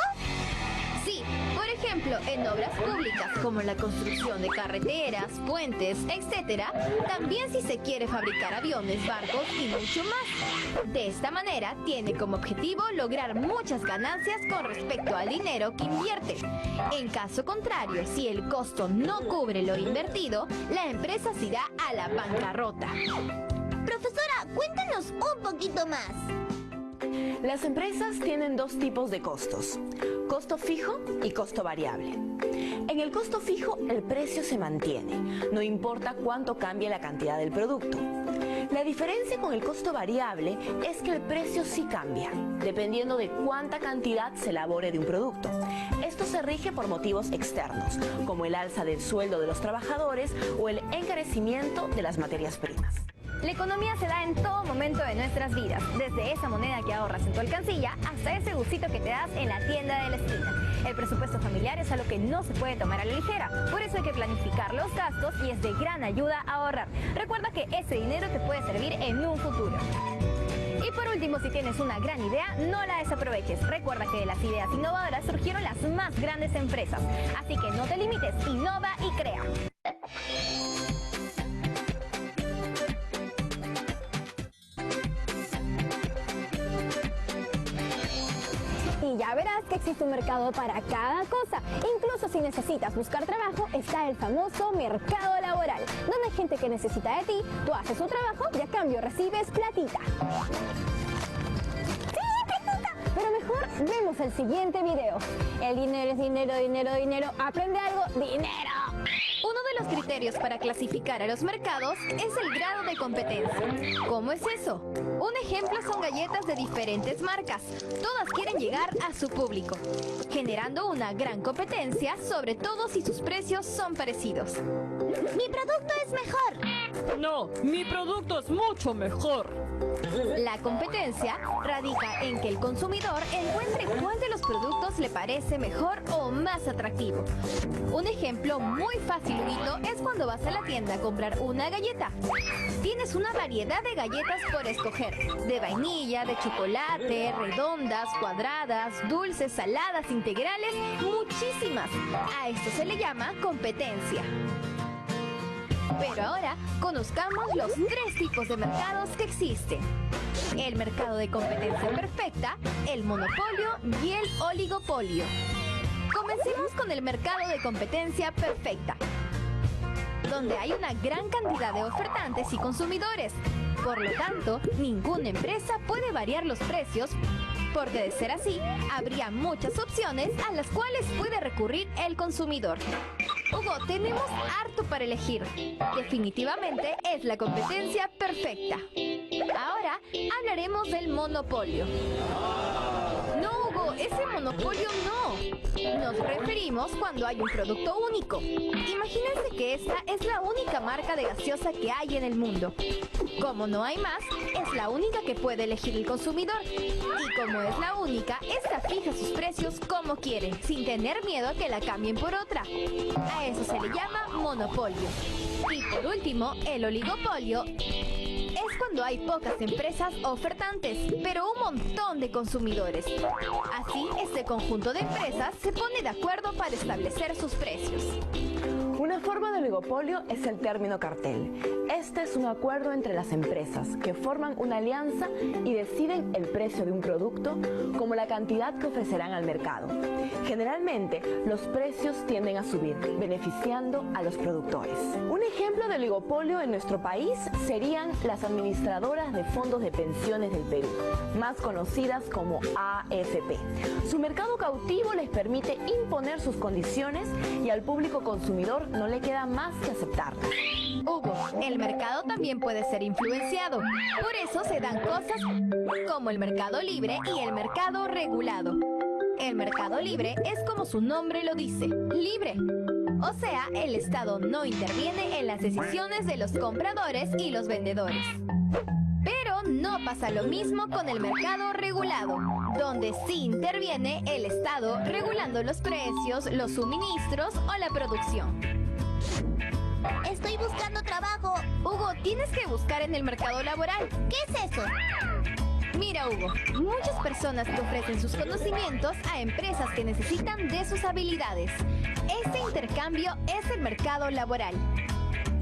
Sí, por ejemplo, en obras públicas como la construcción de carreteras, puentes, etc., también si se quiere fabricar aviones, barcos y mucho más. De esta manera, tiene como objetivo lograr muchas ganancias con respecto al dinero que invierte. En caso contrario, si el costo no cubre lo invertido, la empresa se irá a la bancarrota. Profesora, cuéntanos un poquito más. Las empresas tienen dos tipos de costos: costo fijo y costo variable. En el costo fijo, el precio se mantiene, no importa cuánto cambie la cantidad del producto. La diferencia con el costo variable es que el precio sí cambia, dependiendo de cuánta cantidad se elabore de un producto. Esto se rige por motivos externos, como el alza del sueldo de los trabajadores o el encarecimiento de las materias primas. La economía se da en todo momento de nuestras vidas, desde esa moneda que ahorras en tu alcancía hasta ese gustito que te das en la tienda de la esquina. El presupuesto familiar es algo que no se puede tomar a la ligera, por eso hay que planificar los gastos y es de gran ayuda ahorrar. Recuerda que ese dinero te puede servir en un futuro. Y por último, si tienes una gran idea, no la desaproveches. Recuerda que de las ideas innovadoras surgieron las más grandes empresas. Así que no te limites, innova y crea. Y ya verás que existe un mercado para cada cosa. Incluso si necesitas buscar trabajo, está el famoso mercado laboral, donde hay gente que necesita de ti, tú haces su trabajo y a cambio recibes platita. Pero mejor vemos el siguiente video. El dinero es dinero, dinero, dinero. Aprende algo, dinero. Uno de los criterios para clasificar a los mercados es el grado de competencia. ¿Cómo es eso? Un ejemplo son galletas de diferentes marcas. Todas quieren llegar a su público, generando una gran competencia, sobre todo si sus precios son parecidos. ¡Mi producto es mejor! No, mi producto es mucho mejor. La competencia radica en que el consumidor encuentre cuál de los productos le parece mejor o más atractivo. Un ejemplo muy facilito es cuando vas a la tienda a comprar una galleta. Tienes una variedad de galletas por escoger, de vainilla, de chocolate, redondas, cuadradas, dulces, saladas, integrales, muchísimas. A esto se le llama competencia. Pero ahora conozcamos los 3 tipos de mercados que existen: el mercado de competencia perfecta, el monopolio y el oligopolio. Comencemos con el mercado de competencia perfecta, donde hay una gran cantidad de ofertantes y consumidores. Por lo tanto, ninguna empresa puede variar los precios, porque de ser así, habría muchas opciones a las cuales puede recurrir el consumidor. Hugo, tenemos harto para elegir. Definitivamente es la competencia perfecta. Ahora hablaremos del monopolio. No, Hugo, ese monopolio no. Nos referimos cuando hay un producto único. Imagínense que esta es la única marca de gaseosa que hay en el mundo. Como no hay más, es la única que puede elegir el consumidor. Y como es la única, esta fija sus precios como quiere, sin tener miedo a que la cambien por otra. A eso se le llama monopolio. Y por último, el oligopolio es cuando hay pocas empresas ofertantes, pero un montón de consumidores. Así, este conjunto de empresas se pone de acuerdo para establecer sus precios. Una forma de oligopolio es el término cartel. Este es un acuerdo entre las empresas que forman una alianza y deciden el precio de un producto como la cantidad que ofrecerán al mercado. Generalmente, los precios tienden a subir, beneficiando a los productores. Un ejemplo de oligopolio en nuestro país serían las administradoras de fondos de pensiones del Perú, más conocidas como AFP. Su mercado cautivo les permite imponer sus condiciones y al público consumidor no le queda más que aceptarlas. Hugo, el mercado también puede ser influenciado. Por eso se dan cosas como el mercado libre y el mercado regulado. El mercado libre es como su nombre lo dice, libre. O sea, el Estado no interviene en las decisiones de los compradores y los vendedores. Pero no pasa lo mismo con el mercado regulado, donde sí interviene el Estado regulando los precios, los suministros o la producción. Estoy buscando trabajo. Hugo, tienes que buscar en el mercado laboral. ¿Qué es eso? Mira, Hugo, muchas personas que ofrecen sus conocimientos a empresas que necesitan de sus habilidades. Este intercambio es el mercado laboral.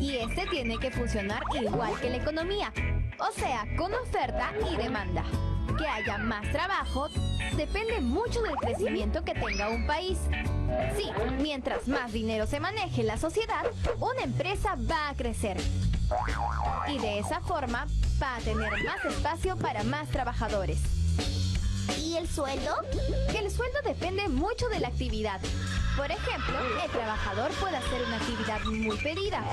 Y este tiene que funcionar igual que la economía, o sea, con oferta y demanda. Que haya más trabajo depende mucho del crecimiento que tenga un país. Sí, mientras más dinero se maneje en la sociedad, una empresa va a crecer. Y de esa forma va a tener más espacio para más trabajadores. ¿Y el sueldo? El sueldo depende mucho de la actividad. Por ejemplo, el trabajador puede hacer una actividad muy pedida,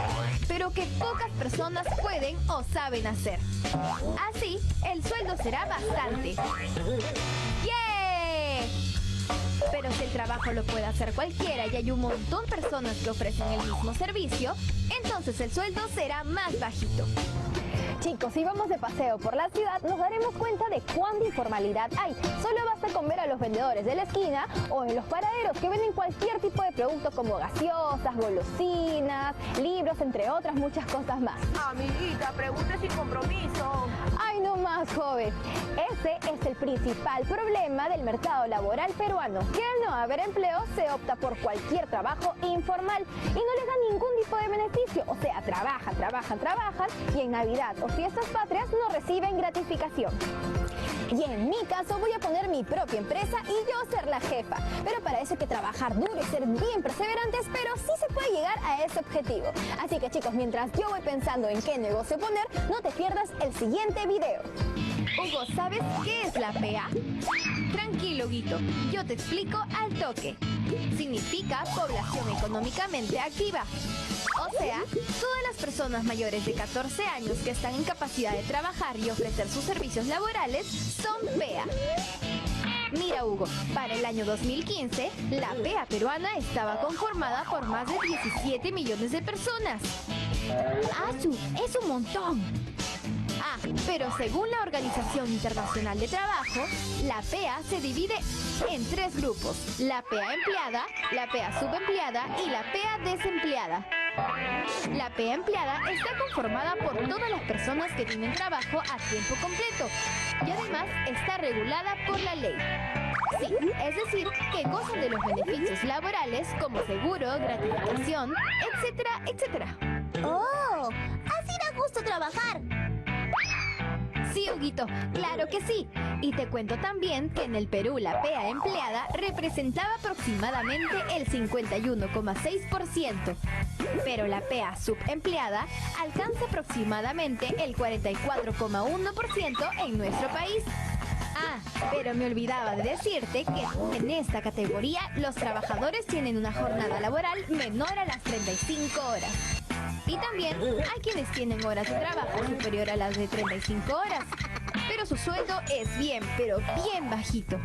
pero que pocas personas pueden o saben hacer. Así, el sueldo será bastante. ¡Yeah! Pero si el trabajo lo puede hacer cualquiera y hay un montón de personas que ofrecen el mismo servicio, entonces el sueldo será más bajito. Chicos, si vamos de paseo por la ciudad, nos daremos cuenta de cuánta informalidad hay. Solo basta con ver a los vendedores de la esquina o en los paraderos que venden cualquier tipo de producto como gaseosas, golosinas, libros, entre otras muchas cosas más. Amiguita, pregunte sin compromiso. ¡Ay, no más, joven! Ese es el principal problema del mercado laboral peruano, que al no haber empleo se opta por cualquier trabajo informal y no les da ningún tipo de beneficio. O sea, trabajan y en Navidad o fiestas patrias no reciben gratificación. Y en mi caso voy a poner mi propia empresa y yo ser la jefa. Pero para eso hay que trabajar duro y ser bien perseverantes, pero sí se puede llegar a ese objetivo. Así que chicos, mientras yo voy pensando en qué negocio poner, no te pierdas el siguiente video. Hugo, ¿sabes qué es la PA? Tranquilo, Huguito, yo te explico al toque. Significa población económicamente activa. O sea, todas las personas mayores de 14 años que están en capacidad de trabajar y ofrecer sus servicios laborales son PA. Mira, Hugo, para el año 2015, la PA peruana estaba conformada por más de 17 millones de personas. ¡Asu! ¡Es un montón! Ah, pero según la Organización Internacional de Trabajo, la PA se divide en 3 grupos: la PA empleada, la PA subempleada y la PA desempleada. La PA empleada está conformada por todas las personas que tienen trabajo a tiempo completo y además está regulada por la ley. Sí, es decir, que gozan de los beneficios laborales como seguro, gratificación, etcétera, etcétera. ¡Oh! Así da gusto trabajar. Sí, Huguito, claro que sí. Y te cuento también que en el Perú la PA empleada representaba aproximadamente el 51,6%. Pero la PA subempleada alcanza aproximadamente el 44,1% en nuestro país. Ah, pero me olvidaba de decirte que en esta categoría los trabajadores tienen una jornada laboral menor a las 35 horas. Y también hay quienes tienen horas de trabajo superior a las de 35 horas. Pero su sueldo es bien, pero bien bajito.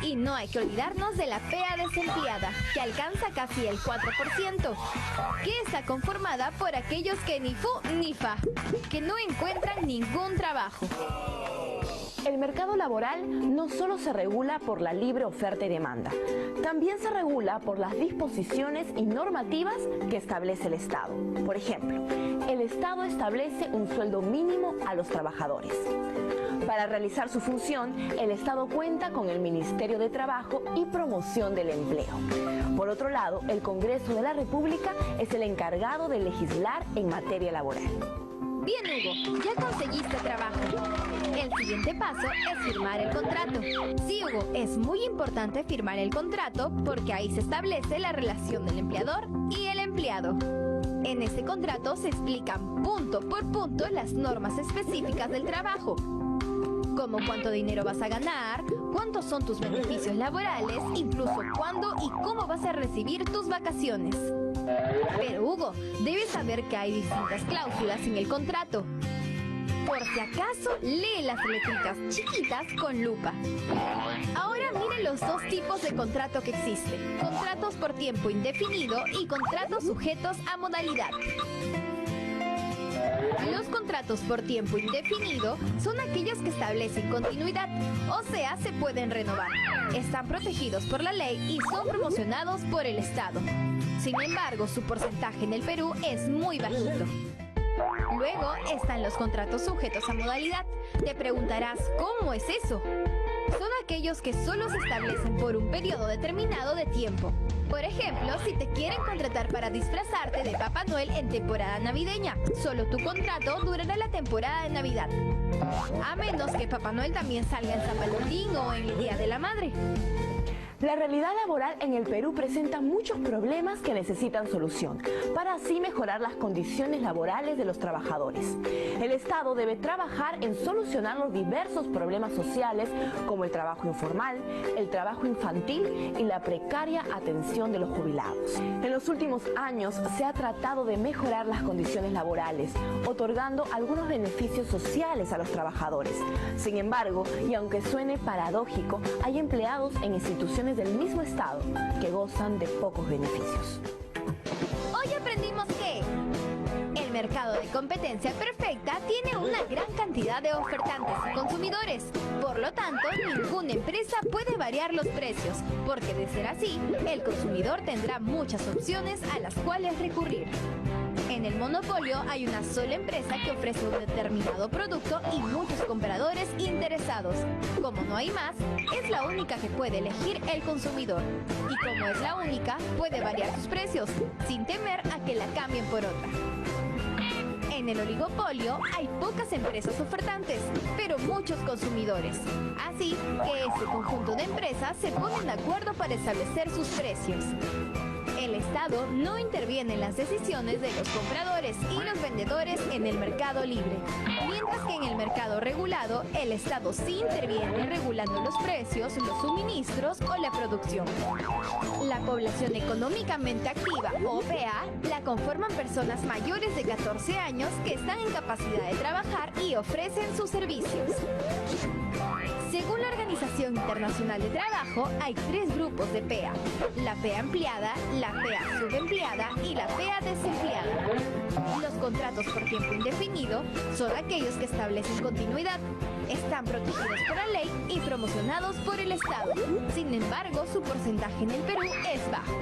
Y no hay que olvidarnos de la PA desempleada, que alcanza casi el 4%, que está conformada por aquellos que ni fu ni fa, que no encuentran ningún trabajo. El mercado laboral no solo se regula por la libre oferta y demanda, también se regula por las disposiciones y normativas que establece el Estado. Por ejemplo, el Estado establece un sueldo mínimo a los trabajadores. Para realizar su función, el Estado cuenta con el Ministerio de Trabajo y Promoción del Empleo. Por otro lado, el Congreso de la República es el encargado de legislar en materia laboral. Bien, Hugo, ya conseguiste trabajo. El siguiente paso es firmar el contrato. Sí, Hugo, es muy importante firmar el contrato porque ahí se establece la relación del empleador y el empleado. En este contrato se explican punto por punto las normas específicas del trabajo, como cuánto dinero vas a ganar, cuántos son tus beneficios laborales, incluso cuándo y cómo vas a recibir tus vacaciones. Pero Hugo, debes saber que hay distintas cláusulas en el contrato. Por si acaso, lee las letritas chiquitas con lupa. Ahora miren los 2 tipos de contrato que existen: contratos por tiempo indefinido y contratos sujetos a modalidad. Los contratos por tiempo indefinido son aquellos que establecen continuidad, o sea, se pueden renovar. Están protegidos por la ley y son promocionados por el Estado. Sin embargo, su porcentaje en el Perú es muy bajito. Luego están los contratos sujetos a modalidad. Te preguntarás, ¿cómo es eso? Son aquellos que solo se establecen por un periodo determinado de tiempo. Por ejemplo, si te quieren contratar para disfrazarte de Papá Noel en temporada navideña, solo tu contrato durará la temporada de Navidad. A menos que Papá Noel también salga en San Valentín o en el Día de la Madre. La realidad laboral en el Perú presenta muchos problemas que necesitan solución, para así mejorar las condiciones laborales de los trabajadores. El Estado debe trabajar en solucionar los diversos problemas sociales como el trabajo informal, el trabajo infantil y la precaria atención de los jubilados. En los últimos años se ha tratado de mejorar las condiciones laborales, otorgando algunos beneficios sociales a los trabajadores. Sin embargo, y aunque suene paradójico, hay empleados en instituciones del mismo Estado que gozan de pocos beneficios. Hoy aprendimos que el mercado de competencia perfecta tiene una gran cantidad de ofertantes y consumidores. Por lo tanto, ninguna empresa puede variar los precios, porque de ser así, el consumidor tendrá muchas opciones a las cuales recurrir. En el monopolio hay una sola empresa que ofrece un determinado producto y muchos compradores interesados. Como no hay más, es la única que puede elegir el consumidor. Y como es la única, puede variar sus precios, sin temer a que la cambien por otra. En el oligopolio hay pocas empresas ofertantes, pero muchos consumidores. Así que este conjunto de empresas se ponen de acuerdo para establecer sus precios. El Estado no interviene en las decisiones de los compradores y los vendedores en el mercado libre, mientras que en el mercado regulado, el Estado sí interviene regulando los precios, los suministros o la producción. La población económicamente activa, o PA, la conforman personas mayores de 14 años que están en capacidad de trabajar y ofrecen sus servicios. Según la Organización Internacional de Trabajo, hay 3 grupos de PA: la PA empleada, la PA subempleada y la PA desempleada. Los contratos por tiempo indefinido son aquellos que establecen continuidad, están protegidos por la ley y promocionados por el Estado. Sin embargo, su porcentaje en el Perú es bajo.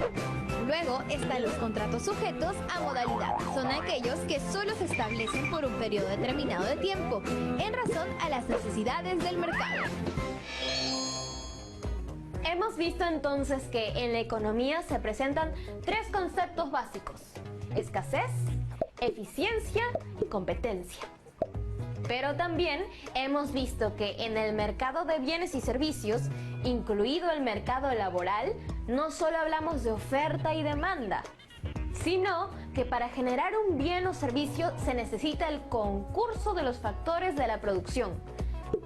Luego están los contratos sujetos a modalidad. Son aquellos que solo se establecen por un periodo determinado de tiempo, en razón a las necesidades del mercado. Hemos visto entonces que en la economía se presentan 3 conceptos básicos: escasez, eficiencia y competencia. Pero también hemos visto que en el mercado de bienes y servicios, incluido el mercado laboral, no solo hablamos de oferta y demanda, sino que para generar un bien o servicio se necesita el concurso de los factores de la producción: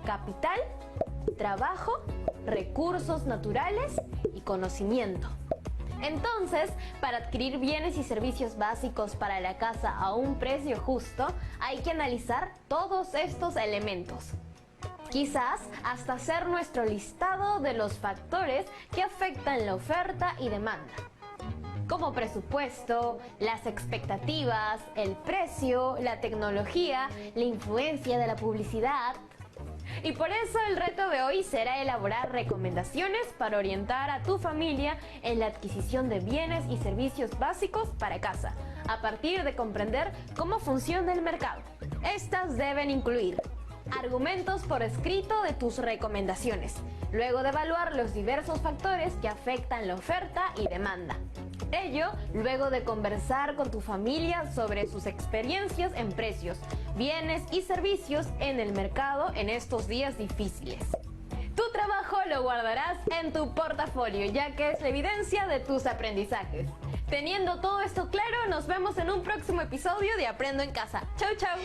capital, trabajo, recursos naturales y conocimiento. Entonces, para adquirir bienes y servicios básicos para la casa a un precio justo, hay que analizar todos estos elementos. Quizás hasta hacer nuestro listado de los factores que afectan la oferta y demanda, como presupuesto, las expectativas, el precio, la tecnología, la influencia de la publicidad. Y por eso el reto de hoy será elaborar recomendaciones para orientar a tu familia en la adquisición de bienes y servicios básicos para casa, a partir de comprender cómo funciona el mercado. Estas deben incluir argumentos por escrito de tus recomendaciones, luego de evaluar los diversos factores que afectan la oferta y demanda. Ello luego de conversar con tu familia sobre sus experiencias en precios, bienes y servicios en el mercado en estos días difíciles. Tu trabajo lo guardarás en tu portafolio, ya que es la evidencia de tus aprendizajes. Teniendo todo esto claro, nos vemos en un próximo episodio de Aprendo en Casa. ¡Chau, chau!